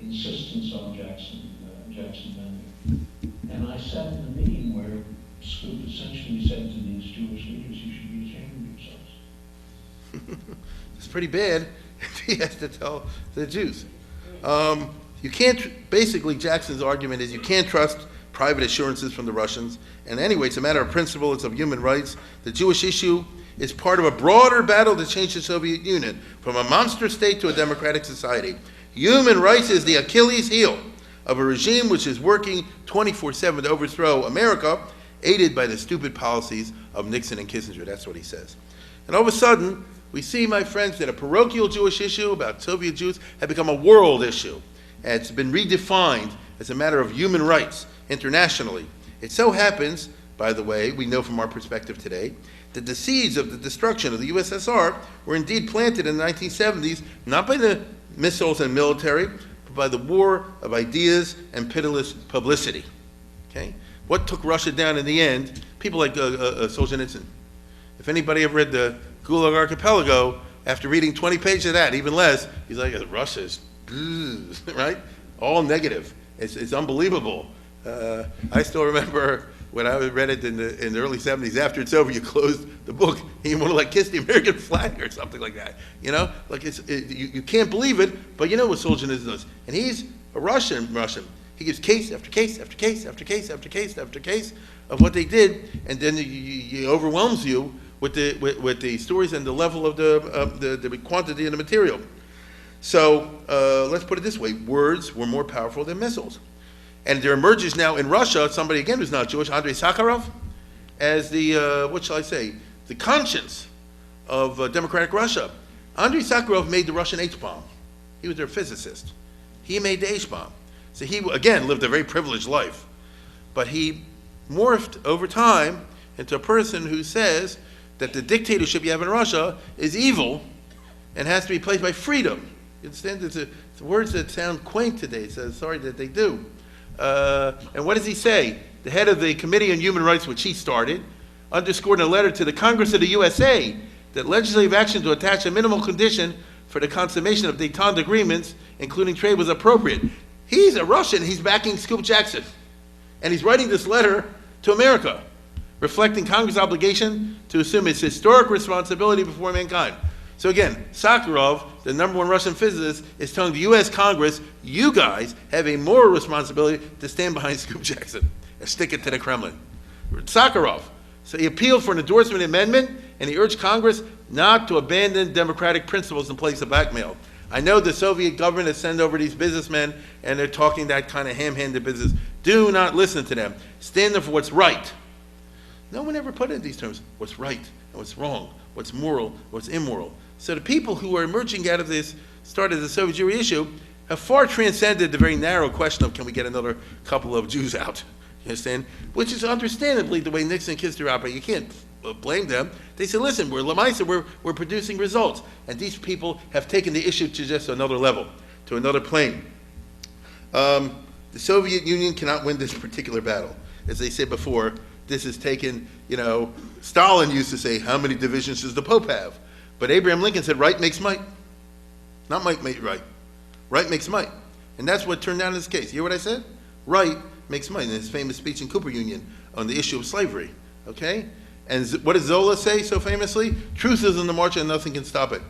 insistence on Jackson Bender. And I sat in a meeting where Scoop essentially said to these Jewish leaders, you should be ashamed of yourselves. It's pretty bad if he has to tell the Jews. You can't, basically Jackson's argument is you can't trust private assurances from the Russians. And anyway, it's a matter of principle, it's of human rights. The Jewish issue is part of a broader battle to change the Soviet Union from a monster state to a democratic society. Human rights is the Achilles heel of a regime which is working 24/7 to overthrow America, aided by the stupid policies of Nixon and Kissinger. That's what he says. And all of a sudden, we see, my friends, that a parochial Jewish issue about Soviet Jews had become a world issue. And it's been redefined as a matter of human rights internationally. It so happens, by the way, we know from our perspective today, that the seeds of the destruction of the USSR were indeed planted in the 1970s, not by the missiles and military, but by the war of ideas and pitiless publicity. Okay? What took Russia down in the end? People like Solzhenitsyn. If anybody ever read the Gulag Archipelago, after reading 20 pages of that, even less, he's like, Russia's, right? All negative. It's unbelievable. I still remember when I read it in the early 70s, after it's over, you closed the book, and you want to like kiss the American flag or something like that. You know, like you can't believe it, but you know what Solzhenitsyn does. And he's a Russian. He gives case after case after case after case after case after case of what they did, and then he overwhelms you with the stories and the level of the quantity of the material. So let's put it this way: words were more powerful than missiles. And there emerges now in Russia somebody, again, who's not Jewish, Andrei Sakharov, as the, what shall I say, the conscience of democratic Russia. Andrei Sakharov made the Russian H-bomb. He was their physicist. He made the H-bomb. So he, again, lived a very privileged life. But he morphed over time into a person who says that the dictatorship you have in Russia is evil and has to be replaced by freedom. You understand? It's words that sound quaint today. So sorry that they do. And what does he say? The head of the Committee on Human Rights, which he started, underscored in a letter to the Congress of the USA that legislative action to attach a minimal condition for the consummation of détente agreements, including trade, was appropriate. He's a Russian. He's backing Scoop Jackson. And he's writing this letter to America, reflecting Congress' obligation to assume its historic responsibility before mankind. So again, Sakharov, the #1 Russian physicist, is telling the U.S. Congress, you guys have a moral responsibility to stand behind Scoop Jackson and stick it to the Kremlin. Sakharov. So he appealed for an endorsement amendment, and he urged Congress not to abandon democratic principles in place of blackmail. I know the Soviet government has sent over these businessmen, and they're talking that kind of ham-handed business. Do not listen to them. Stand up for what's right. No one ever put it in these terms. What's right and what's wrong, what's moral, what's immoral. So the people who are emerging out of this, start of the Soviet Jewry issue, have far transcended the very narrow question of can we get another couple of Jews out, you understand? Which is understandably the way Nixon and Kissinger operate. You can't blame them. They said, listen, we're producing results. And these people have taken the issue to just another level, to another plane. The Soviet Union cannot win this particular battle. As they said before, this is taken, you know, Stalin used to say, how many divisions does the Pope have? But Abraham Lincoln said, right makes might. Not might make right. Right makes might. And that's what turned down in this case. You hear what I said? Right makes might. In his famous speech in Cooper Union on the issue of slavery. Okay? And what does Zola say so famously? Truth is in the march and nothing can stop it.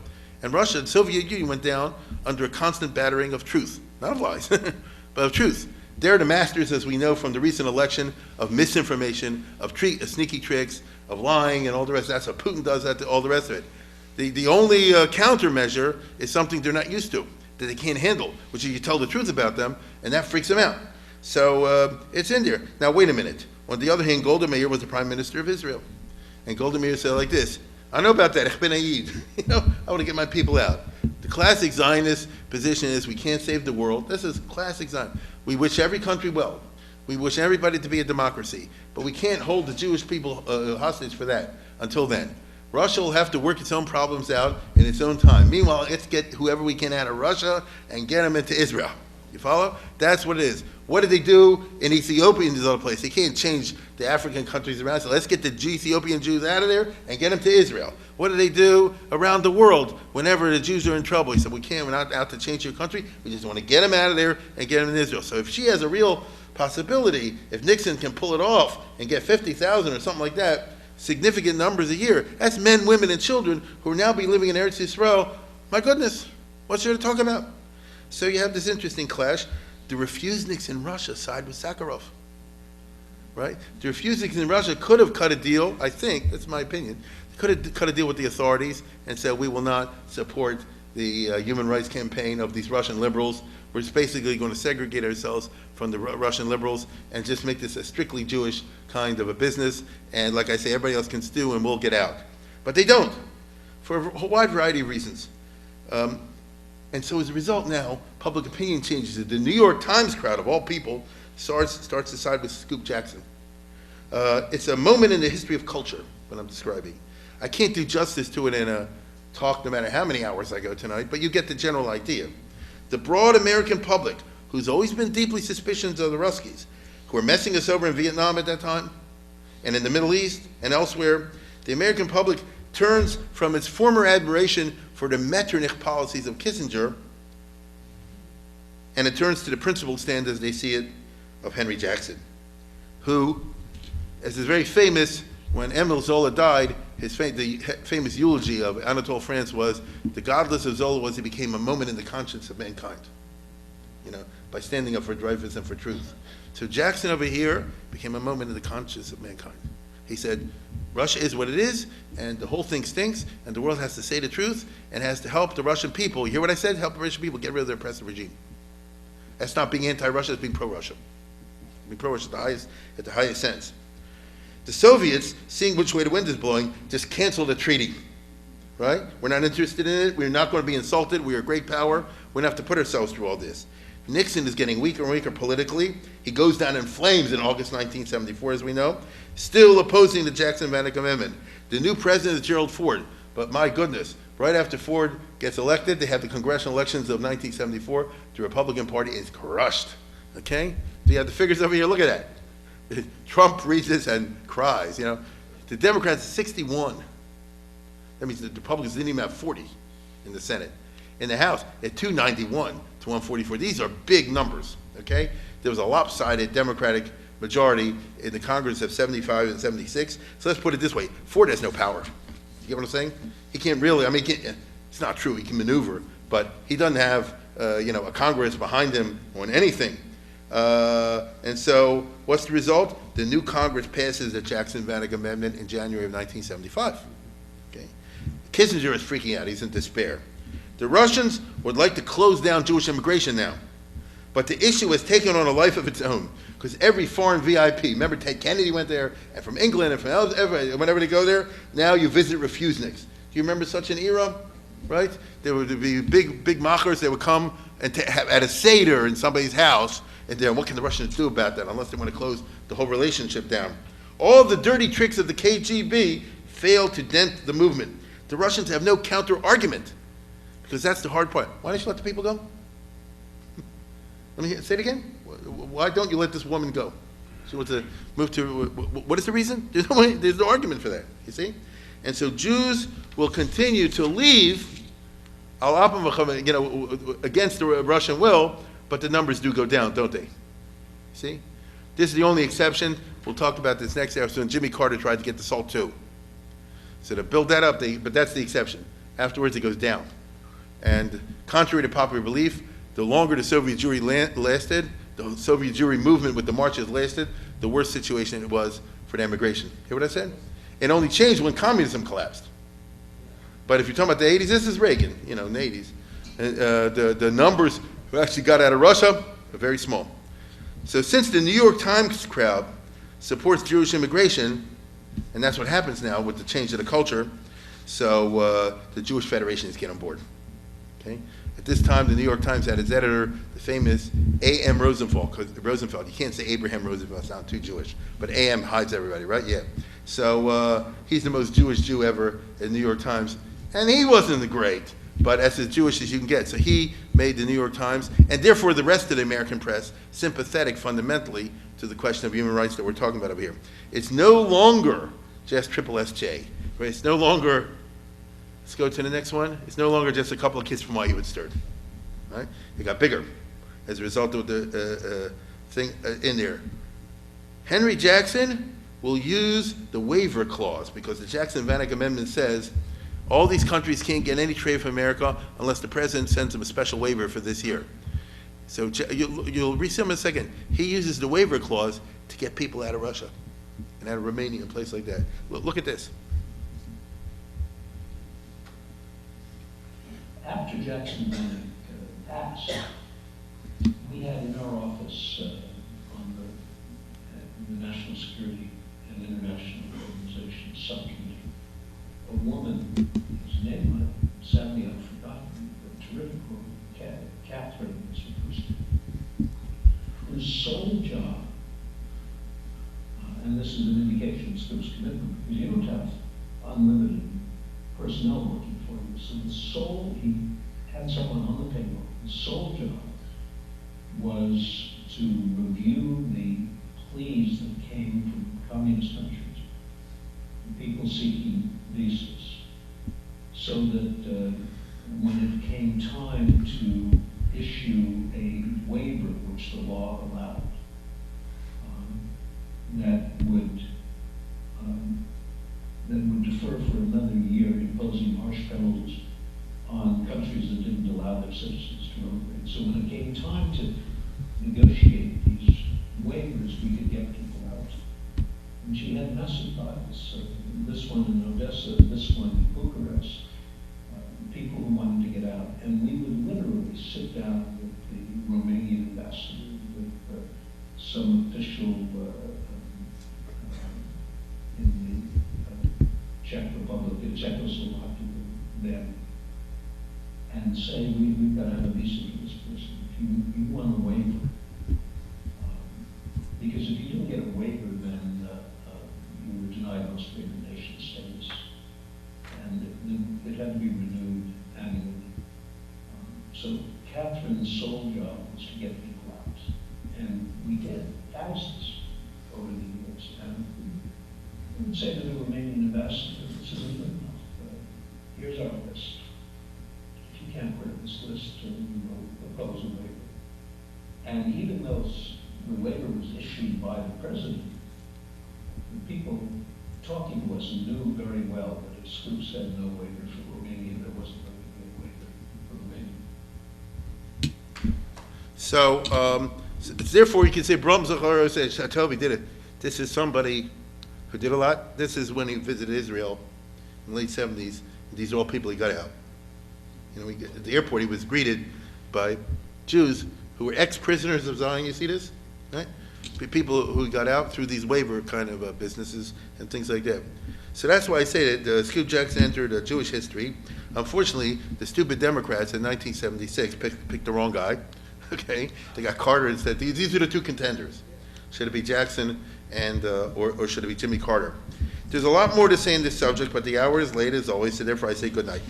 And Russia, the Soviet Union went down under a constant battering of truth. Not of lies, but of truth. They're the masters, as we know from the recent election, of misinformation, of sneaky tricks, of lying and all the rest. That's what Putin does, that, all the rest of it. The only countermeasure is something they're not used to, that they can't handle, which is you tell the truth about them, and that freaks them out. So it's in there. Now, wait a minute. On the other hand, Golda Meir was the prime minister of Israel. And Golda Meir said like this, I know about that, ich bin Aid. You know, I want to get my people out. The classic Zionist position is we can't save the world. This is classic Zionist. We wish every country well. We wish everybody to be a democracy. But we can't hold the Jewish people hostage for that until then. Russia will have to work its own problems out in its own time. Meanwhile, let's get whoever we can out of Russia and get them into Israel. You follow? That's what it is. What did they do in Ethiopia and these other places? They can't change the African countries around, so let's get the Ethiopian Jews out of there and get them to Israel. What do they do around the world whenever the Jews are in trouble? He said, we're not out to change your country. We just want to get them out of there and get them in Israel. So if she has a real possibility, if Nixon can pull it off and get 50,000 or something like that, significant numbers a year, that's men, women, and children who will now be living in Eretz Yisrael. My goodness, what's there to talk about? So you have this interesting clash. The refuseniks in Russia side with Sakharov, right? The refuseniks in Russia could have cut a deal, I think, that's my opinion, could have cut a deal with the authorities and said, we will not support the human rights campaign of these Russian liberals. We're just basically going to segregate ourselves from the Russian liberals and just make this a strictly Jewish kind of a business. And like I say, everybody else can stew and we'll get out. But they don't, for a wide variety of reasons. And so as a result now, public opinion changes. The New York Times crowd, of all people, starts to side with Scoop Jackson. It's a moment in the history of culture, what I'm describing. I can't do justice to it in a talk no matter how many hours I go tonight, but you get the general idea. The broad American public, who's always been deeply suspicious of the Ruskies, who were messing us over in Vietnam at that time, and in the Middle East and elsewhere, the American public turns from its former admiration for the Metternich policies of Kissinger, and it turns to the principled stand, as they see it, of Henry Jackson, who, as is very famous, when Emile Zola died, the famous eulogy of Anatole France was, the godless of Zola was he became a moment in the conscience of mankind, by standing up for Dreyfus and for truth. So Jackson over here became a moment in the conscience of mankind. He said, Russia is what it is, and the whole thing stinks, and the world has to say the truth, and has to help the Russian people. You hear what I said? Help the Russian people get rid of their oppressive regime. That's not being anti-Russia, it's being pro-Russia. Being pro-Russia at the highest sense. The Soviets, seeing which way the wind is blowing, just canceled the treaty, right? We're not interested in it. We're not going to be insulted. We are a great power. We don't have to put ourselves through all this. Nixon is getting weaker and weaker politically. He goes down in flames in August 1974, as we know, still opposing the Jackson-Vanik Amendment. The new president is Gerald Ford, but my goodness, right after Ford gets elected, they have the congressional elections of 1974. The Republican Party is crushed, okay? So you have the figures over here. Look at that. Trump reads this and cries, The Democrats, 61. That means the Republicans didn't even have 40 in the Senate. In the House, at 291 to 144. These are big numbers, okay? There was a lopsided Democratic majority in the Congress of 75 and 76. So let's put it this way. Ford has no power. You get what I'm saying? He can't really, it's not true, he can maneuver, but he doesn't have, a Congress behind him on anything. And so, what's the result? The new Congress passes the Jackson-Vanik Amendment in January of 1975. Okay. Kissinger is freaking out. He's in despair. The Russians would like to close down Jewish immigration now. But the issue has taken on a life of its own. Because every foreign VIP, remember Ted Kennedy went there, and from England, and from whenever they go there, now you visit refuseniks. Do you remember such an era? Right? There would be big machers. They would come and have at a Seder in somebody's house. And then what can the Russians do about that unless they want to close the whole relationship down? All the dirty tricks of the KGB fail to dent the movement. The Russians have no counter-argument because that's the hard part. Why don't you let the people go? Let me say it again. Why don't you let this woman go? She wants to move to, what is the reason? There's no argument for that, you see? And so Jews will continue to leave, against the Russian will, but the numbers do go down, don't they? See? This is the only exception. We'll talk about this next episode. Jimmy Carter tried to get the SALT II. So to build that up, but that's the exception. Afterwards, it goes down. And contrary to popular belief, the longer the Soviet Jewry lasted, the Soviet Jewry movement with the marches lasted, the worse situation it was for the emigration. Hear what I said? It only changed when communism collapsed. But if you're talking about the 80s, this is Reagan, in the 80s. The numbers who actually got out of Russia are very small. So since the New York Times crowd supports Jewish immigration, and that's what happens now with the change of the culture, so the Jewish Federations get on board. Okay? At this time, the New York Times had its editor, the famous A.M. Rosenfeld. You can't say Abraham Rosenfeld, it sounds too Jewish. But A.M. hides everybody, right? Yeah. So he's the most Jewish Jew ever in the New York Times. And he wasn't great. but as Jewish as you can get. So he made the New York Times, and therefore the rest of the American press, sympathetic fundamentally to the question of human rights that we're talking about over here. It's no longer just triple SJ, right? It's no longer, let's go to the next one. It's no longer just a couple of kids from why you would stir, right? It got bigger as a result of the thing in there. Henry Jackson will use the waiver clause because the Jackson-Vanik Amendment says all these countries can't get any trade from America unless the president sends them a special waiver for this year. So you'll read some in a second. He uses the waiver clause to get people out of Russia and out of Romania, a place like that. Look at this. After Jackson passed, we had in our office on the National Security and International Organization Subcommittee, a woman whose name sadly I've forgotten, a terrific woman, Catherine was her first name, whose sole job, and this is an indication there was commitment, because you don't have unlimited personnel working for you. So he had someone on the payroll. His sole job was to review the pleas that came from communist countries, people seeking visas, so that when it came time to issue a waiver, which the law allowed, that would defer for another year, imposing harsh penalties on countries that didn't allow their citizens to immigrate. So when it came time to negotiate these waivers, we could get people out. And she had massive files. This one in Odessa, this one in Bucharest, people who wanted to get out. And we would literally sit down with the Romanian ambassador, with some official in the Czech Republic, Czechoslovakia, then, and say, we've got to have a visa for this person. If you want a waiver, because if you don't get a waiver, then you were denied most favored nation status, and it had to be renewed annually. So Catherine's sole job was to get people out, and we did thousands over the years. And we would say to the Romanian ambassador, this isn't good enough. Here's our list. If you can't work this list, we will propose a waiver. And even though the waiver was issued by the president, the people talking to us knew very well that if Scoop said no waiver for Romania, there wasn't going to be a waiver for Romania. So, therefore, you can say, Bram Zacharo said, Shatovi did it. This is somebody who did a lot. This is when he visited Israel in the late 70s. These are all people he got out. You know, at the airport, he was greeted by Jews who were ex-prisoners of Zion. You see this? Right? People who got out through these waiver kind of businesses and things like that. So that's why I say that Scoop Jackson entered Jewish history. Unfortunately, the stupid Democrats in 1976 picked the wrong guy. Okay, they got Carter and said these are the two contenders. Should it be Jackson and or should it be Jimmy Carter? There's a lot more to say in this subject, but the hour is late as always, so therefore I say good night.